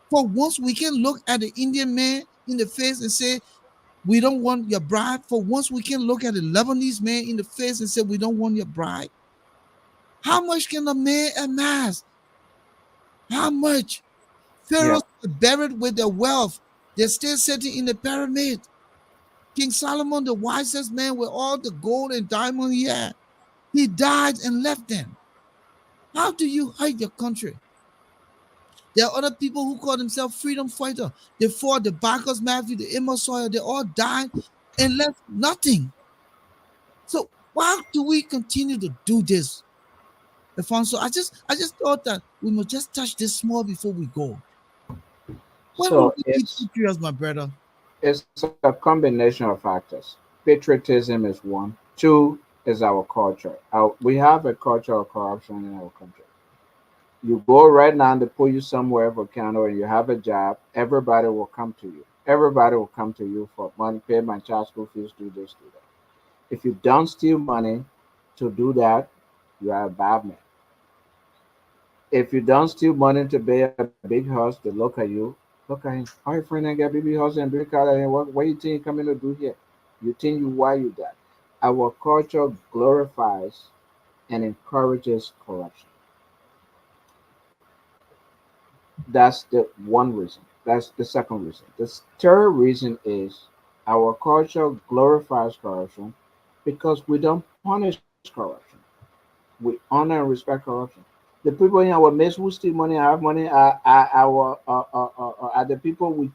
For once, we can look at the Indian man in the face and say, we don't want your bribe. For once, we can look at the Lebanese man in the face and say, we don't want your bribe. How much can a man amass? How much? Yeah. Pharaohs are buried with their wealth. They're still sitting in the pyramid. King Solomon, the wisest man with all the gold and diamond he had, he died and left them. How do you hide your country? There are other people who call themselves freedom fighter. They fought the Barkers Matthew, the Amos Sawyer. They all died and left nothing. So why do we continue to do this, Alfonso? I just thought that we must just touch this small before we go. When will So we be patriots, my brother? it's a combination of factors. Patriotism is one. Two is our culture. We have a culture of corruption in our country. You go right now and they put you somewhere, Volcano, and you have a job, everybody will come to you. Everybody will come to you for money, pay my child school fees, do this, do that. If you don't steal money to do that, you are a bad man. If you don't steal money to buy a big house, they look at him, how your friend and get big house and big car, and what you think you coming to do here? You think you why you that? Our culture glorifies and encourages corruption. That's the one reason. That's the second reason. The third reason is our culture glorifies corruption because we don't punish corruption. We honor and respect corruption. The people in our midst who steal money, have money, are our are the people we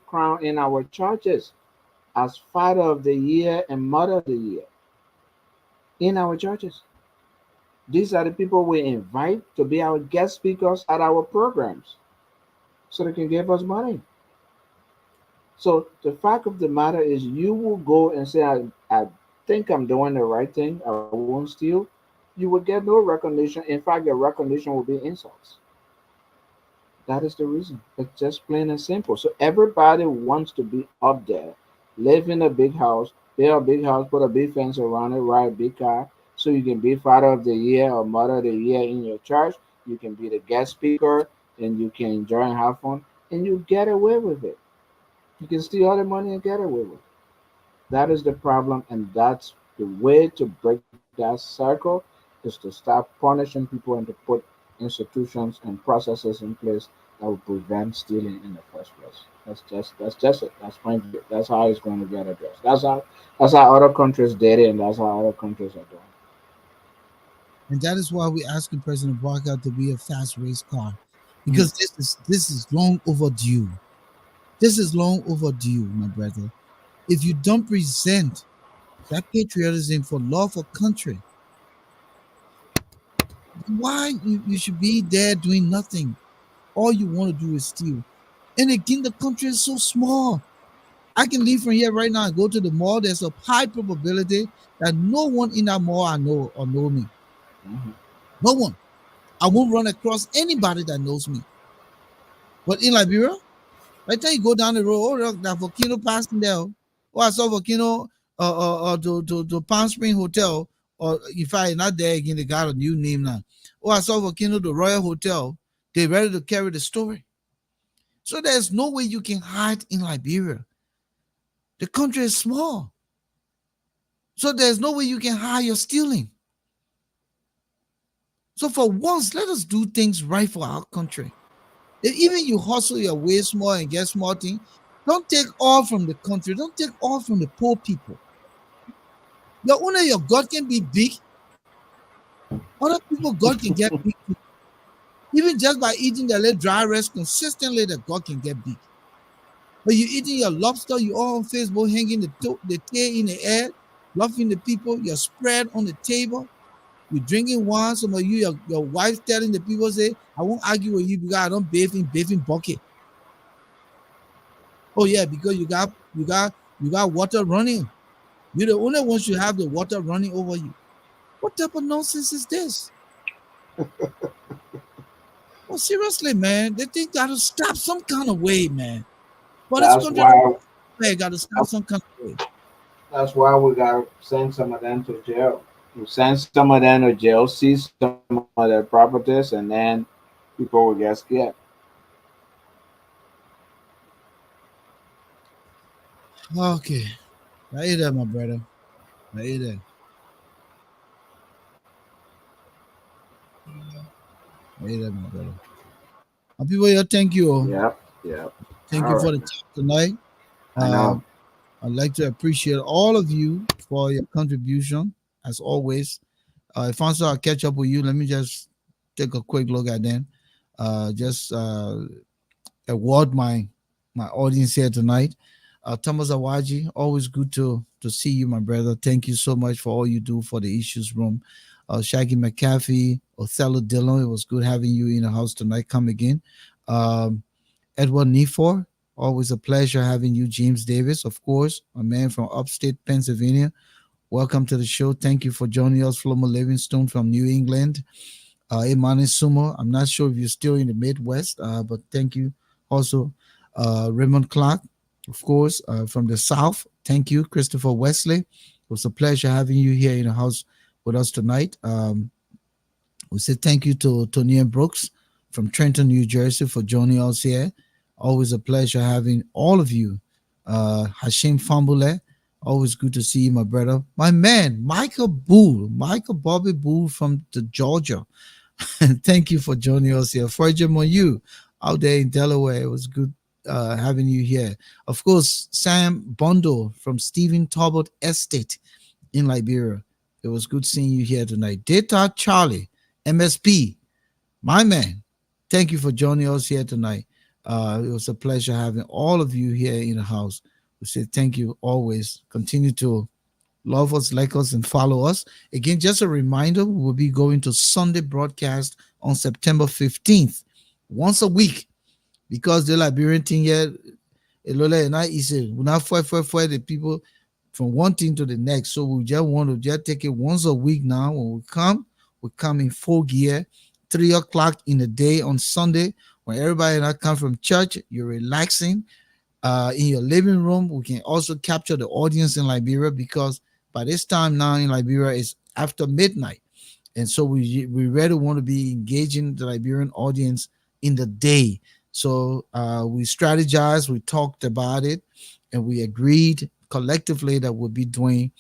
crown in our churches as Father of the Year and Mother of the Year in our churches. These are the people we invite to be our guest speakers at our programs so they can give us money. So the fact of the matter is, you will go and say, I think I'm doing the right thing. I won't steal. You will get no recognition. In fact, your recognition will be insults. That is the reason. It's just plain and simple. So everybody wants to be up there, live in a big house, build a big house, put a big fence around it, ride a big car, so you can be Father of the Year or Mother of the Year in your church. You can be the guest speaker, and you can enjoy and have fun, and you get away with it. You can steal all the money and get away with it. That is the problem, and that's the way to break that cycle is to start punishing people and to put institutions and processes in place that will prevent stealing in the first place. That's just it. That's my view. That's how it's going to get addressed. That's how other countries did it, and that's how other countries are doing. And that is why we're asking President Barker to be a fast race car, Mhm. because this is long overdue. This is long overdue, my brother. If you don't present that patriotism for love for country, why you should be there doing nothing? All you want to do is steal. And again, the country is so small. I can leave from here right now and go to the mall. There's a high probability that no one in that mall I know or know me. Mhm. No one. I won't run across anybody that knows me. But in Liberia, by the time you go down the road, oh, look, that volcano passing there. Oh, I saw volcano to Palm Spring Hotel. Or if I not there again, they got a new name now. Oh, I saw volcano the Royal Hotel. They ready to carry the story. So there's no way you can hide in Liberia. The country is small. So there's no way you can hide your stealing. So for once, let us do things right for our country. Even you hustle your way small and get small things, don't take all from the country. Don't take all from the poor people. Your owner, your God can be big. Other people, God can get big too. Even just by eating the little dry rice consistently, that God can get big. But you eating your lobster, you all on Facebook hanging the tail in the air, bluffing the people, you're spread on the table, you drinking wine. Some of you, your wife telling the people, say, I won't argue with you because I don't bathe in bucket. Oh yeah, because you got water running. You're the only one should have the water running over you. What type of nonsense is this? Well, seriously, man, they think gotta stop some kind of way, man. For this That's country, why they gotta stop some kind of way. that's why we got to send some of them to jail. We send some of them to jail, seize some of their properties, and then people will get scared. Okay, I hear that, my brother. I hear that. I hear that, my brother. And people here, thank you. Yep, Oh. yep. All Thank right, you for man. the time tonight. I know. I'd like to appreciate all of you for your contribution, as always. Alfonso, I'll catch up with you. Let me just take a quick look at them. Just award my audience here tonight. Thomas Awaji, always good to see you, my brother. Thank you so much for all you do for the issues room. Shaggy McCaffey, Othello Dillon, it was good having you in the house tonight. Come again. Um, Edward Nefor, always a pleasure having you. James Davis, of course, a man from upstate Pennsylvania. Welcome to the show. Thank you for joining us, Flomo Livingstone from New England. Imani Sumo, I'm not sure if you're still in the Midwest, but thank you. Also, Raymond Clark, of course, from the South. Thank you, Christopher Wesley. It was a pleasure having you here in the house with us tonight. We say thank you to Tony and Brooks from Trenton, New Jersey, for joining us here. Always a pleasure having all of you. Hashim Fambule, always good to see you, my brother. My man, Michael Bobby Bull from the Georgia. Thank you for joining us here. Forja Moyu out there in Delaware. It was good having you here. Of course, Sam Bondo from Stephen Talbot Estate in Liberia. It was good seeing you here tonight. Data Charlie, MSP. My man, thank you for joining us here tonight. It was a pleasure having all of you here in the house. We say thank you always. Continue to love us, like us, and follow us. Again, just a reminder, we will be going to Sunday broadcast on September 15th, once a week, because the Liberian thing here, Elola and I is we not for the people from one thing to the next. So we just want to just take it once a week now. When we come in full gear, 3 o'clock in the day on Sunday, when everybody not come from church, you're relaxing in your living room. We can also capture the audience in Liberia because by this time now in Liberia it's after midnight, and so we really want to be engaging the Liberian audience in the day. So we strategized, we talked about it, and we agreed collectively that we'll be doing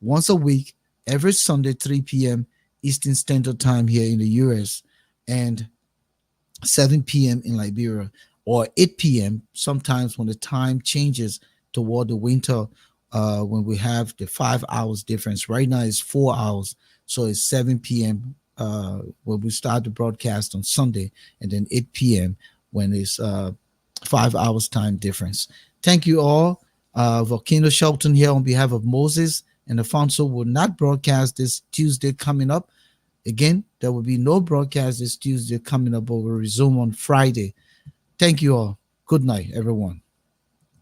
once a week, every Sunday, 3 p.m. Eastern Standard Time here in the US, and 7 p.m. in Liberia, or 8 p.m. sometimes when the time changes toward the winter, when we have the 5 hours difference. Right now it's 4 hours, so it's 7 p.m. When we start the broadcast on Sunday, and then 8 p.m. when it's 5 hours time difference. Thank you all. Volcano Shelton here on behalf of Moses and Alphonso will not broadcast this Tuesday coming up. Again, there will be no broadcast this Tuesday coming up, but we'll resume on Friday. Thank you all. Good night, everyone.